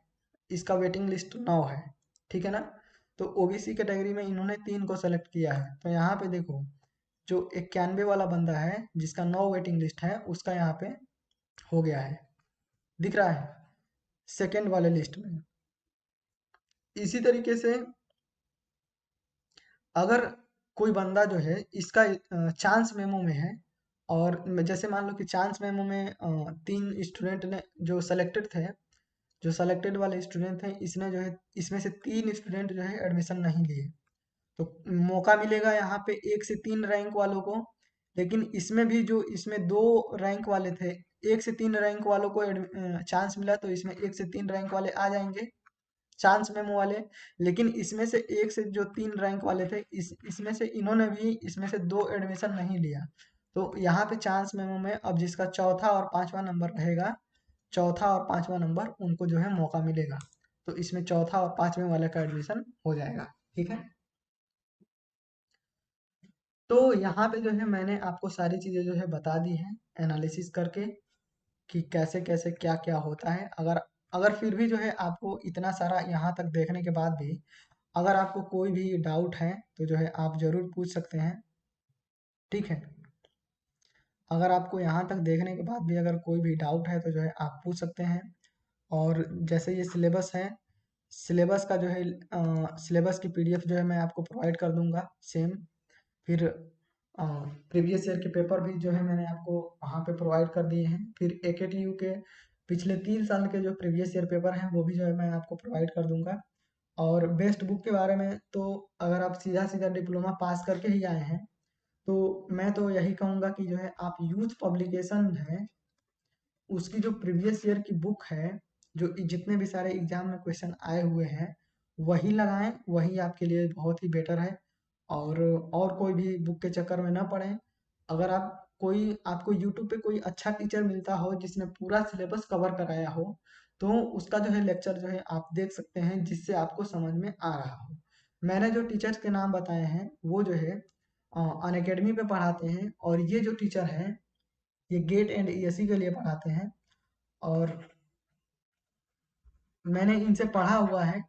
इसका वेटिंग लिस्ट 9 है, ठीक है ना। तो ओबीसी कैटेगरी में इन्होंने 3 को सेलेक्ट किया है। तो यहाँ पे देखो, जो 91 वाला बंदा है जिसका 9 वेटिंग लिस्ट है, उसका यहाँ पे हो गया है, दिख रहा है सेकेंड वाले लिस्ट में। इसी तरीके से अगर कोई बंदा जो है इसका चांस मेमो में है, और जैसे मान लो कि चांस मेमो में 3 स्टूडेंट ने जो सेलेक्टेड थे, जो सेलेक्टेड वाले स्टूडेंट थे, इसने जो है इसमें से 3 स्टूडेंट जो है एडमिशन नहीं लिए, तो मौका मिलेगा यहाँ पे 1 से 3 रैंक वालों को। लेकिन इसमें भी जो इसमें 2 रैंक वाले थे, 1 से 3 रैंक वालों को चांस मिला, तो इसमें 1 से 3 रैंक वाले आ जाएंगे, चांस मेमो वाले। लेकिन इसमें से 1 से जो 3 रैंक वाले थे, इसमें से इन्होंने भी इसमें से 2 एडमिशन नहीं लिया। तो यहाँ पे चांस मेमो में अब जिसका चौथा और पांचवा नंबर रहेगा, चौथा और पांचवा नंबर उनको जो है मौका मिलेगा। तो इसमें चौथा और पांचवें वाले का एडमिशन हो जाएगा, ठीक है। तो यहाँ पे जो है मैंने आपको सारी चीज़ें जो है बता दी हैं एनालिसिस करके, कि कैसे कैसे क्या क्या होता है। अगर अगर फिर भी जो है आपको इतना सारा यहाँ तक देखने के बाद भी अगर आपको कोई भी डाउट है, तो जो है आप ज़रूर पूछ सकते हैं, ठीक है। अगर आपको यहाँ तक देखने के बाद भी अगर कोई भी डाउट है, तो जो है आप पूछ सकते हैं। और जैसे ये सिलेबस है, सिलेबस का जो है सिलेबस की पीडीएफ जो है मैं आपको प्रोवाइड कर दूंगा सेम। फिर प्रीवियस ईयर के पेपर भी जो है मैंने आपको वहाँ पे प्रोवाइड कर दिए हैं। फिर AKTU के पिछले 3 साल के जो प्रीवियस ईयर पेपर हैं, वो भी जो है मैं आपको प्रोवाइड कर दूंगा। और बेस्ट बुक के बारे में तो, अगर आप सीधा सीधा डिप्लोमा पास करके ही आए हैं, तो मैं तो यही कहूँगा कि जो है आप यूथ पब्लिकेशन है, उसकी जो प्रीवियस ईयर की बुक है, जो जितने भी सारे एग्जाम में क्वेश्चन आए हुए हैं, वही लगाएं, वही आपके लिए बहुत ही बेटर है। और कोई भी बुक के चक्कर में ना पड़े। अगर आपको यूट्यूब पे कोई अच्छा टीचर मिलता हो जिसने पूरा सिलेबस कवर कराया हो, तो उसका जो है लेक्चर जो है आप देख सकते हैं, जिससे आपको समझ में आ रहा हो। मैंने जो टीचर्स के नाम बताए हैं, वो जो है अनअकैडमी पे पढ़ाते हैं, और ये जो टीचर हैं, ये गेट एंड ईएससी के लिए पढ़ाते हैं। और मैंने इनसे पढ़ा हुआ है,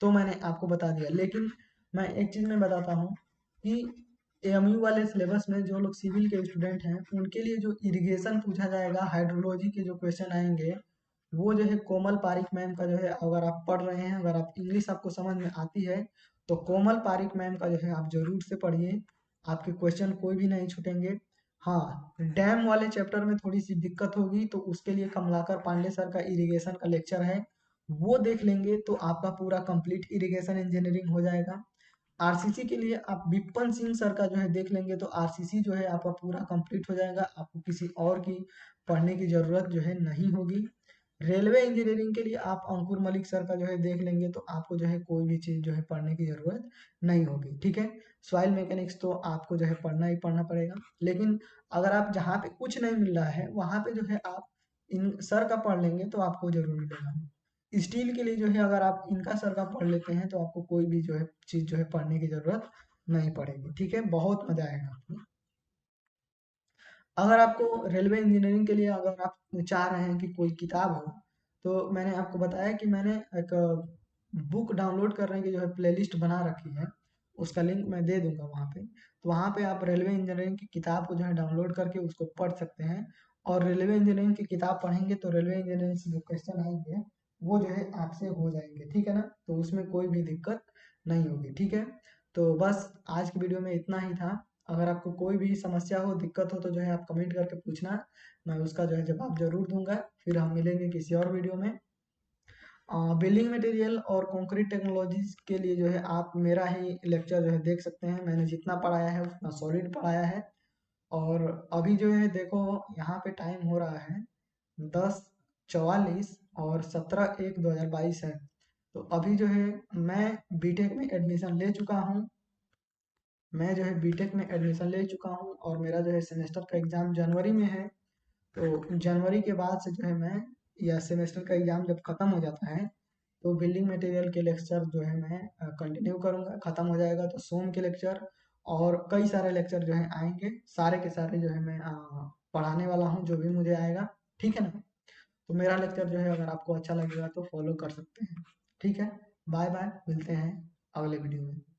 तो मैंने आपको बता दिया। लेकिन मैं एक चीज़ मैं बताता हूँ कि एएमयू वाले सिलेबस में जो लोग सिविल के स्टूडेंट हैं, उनके लिए जो इरिगेशन पूछा जाएगा, हाइड्रोलॉजी के जो क्वेश्चन आएंगे, वो जो है कोमल पारिक मैम का जो है, अगर आप पढ़ रहे हैं, अगर आप इंग्लिश आपको समझ में आती है, तो कोमल पारिक मैम का जो है आप जरूर से पढ़िए। आपके क्वेश्चन कोई भी नहीं छूटेंगे। हाँ, डैम वाले चैप्टर में थोड़ी सी दिक्कत होगी, तो उसके लिए कमलाकर पांडे सर का इरिगेशन का लेक्चर है, वो देख लेंगे तो आपका पूरा कंप्लीट इरिगेशन इंजीनियरिंग हो जाएगा। आरसीसी के लिए आप विपिन सिंह सर का जो है देख लेंगे, तो आरसीसी जो है आपका पूरा कंप्लीट हो जाएगा, आपको किसी और की पढ़ने की ज़रूरत जो है नहीं होगी। रेलवे इंजीनियरिंग के लिए आप अंकुर मलिक सर का जो है देख लेंगे, तो आपको जो है कोई भी चीज़ जो है पढ़ने की ज़रूरत नहीं होगी, ठीक है। सॉइल मैकेनिक्स तो आपको जो है पढ़ना ही पढ़ना पड़ेगा। लेकिन अगर आप जहाँ पे कुछ नहीं मिल रहा है, वहाँ पे जो है आप इन सर का पढ़ लेंगे, तो आपको जरूर मिलेगा। स्टील के लिए जो है अगर आप इनका सर का पढ़ लेते हैं, तो आपको कोई भी जो है चीज़ जो है पढ़ने की ज़रूरत नहीं पड़ेगी, ठीक है। बहुत मज़ा आएगा। अगर आपको रेलवे इंजीनियरिंग के लिए अगर आप चाह रहे हैं कि कोई किताब हो, तो मैंने आपको बताया कि मैंने एक बुक डाउनलोड करने की जो है प्लेलिस्ट बना रखी है, उसका लिंक मैं दे दूंगा वहाँ पे। तो वहाँ पे आप रेलवे इंजीनियरिंग की किताब को जो है डाउनलोड करके उसको पढ़ सकते हैं। और रेलवे इंजीनियरिंग की किताब पढ़ेंगे तो रेलवे इंजीनियरिंग से जो क्वेश्चन आएंगे वो जो है आपसे हो जाएंगे, ठीक है ना। तो उसमें कोई भी दिक्कत नहीं होगी, ठीक है। तो बस आज की वीडियो में इतना ही था। अगर आपको कोई भी समस्या हो, दिक्कत हो, तो जो है आप कमेंट करके पूछना, मैं उसका जो है जवाब ज़रूर दूंगा। फिर हम मिलेंगे किसी और वीडियो में। बिल्डिंग मटेरियल और कंक्रीट टेक्नोलॉजीज के लिए जो है आप मेरा ही लेक्चर जो है देख सकते हैं। मैंने जितना पढ़ाया है उतना सॉलिड पढ़ाया है। और अभी जो है देखो, यहाँ पे टाइम हो रहा है 10:44 और 17/1/2022 है। तो अभी जो है मैं बीटेक में एडमिशन ले चुका हूँ। मैं जो है बीटेक में एडमिशन ले चुका हूँ और मेरा जो है सेमेस्टर का एग्ज़ाम जनवरी में है। तो जनवरी के बाद से जो है मैं, या सेमेस्टर का एग्ज़ाम जब ख़त्म हो जाता है, तो बिल्डिंग मटेरियल के लेक्चर जो है मैं कंटिन्यू करूँगा। ख़त्म हो जाएगा तो सोम के लेक्चर और कई सारे लेक्चर जो है आएंगे, सारे के सारे जो है मैं पढ़ाने वाला हूँ, जो भी मुझे आएगा, ठीक है ना। तो मेरा लेक्चर जो है अगर आपको अच्छा लगेगा तो फॉलो कर सकते हैं, ठीक है। बाय बाय, मिलते हैं अगले वीडियो में।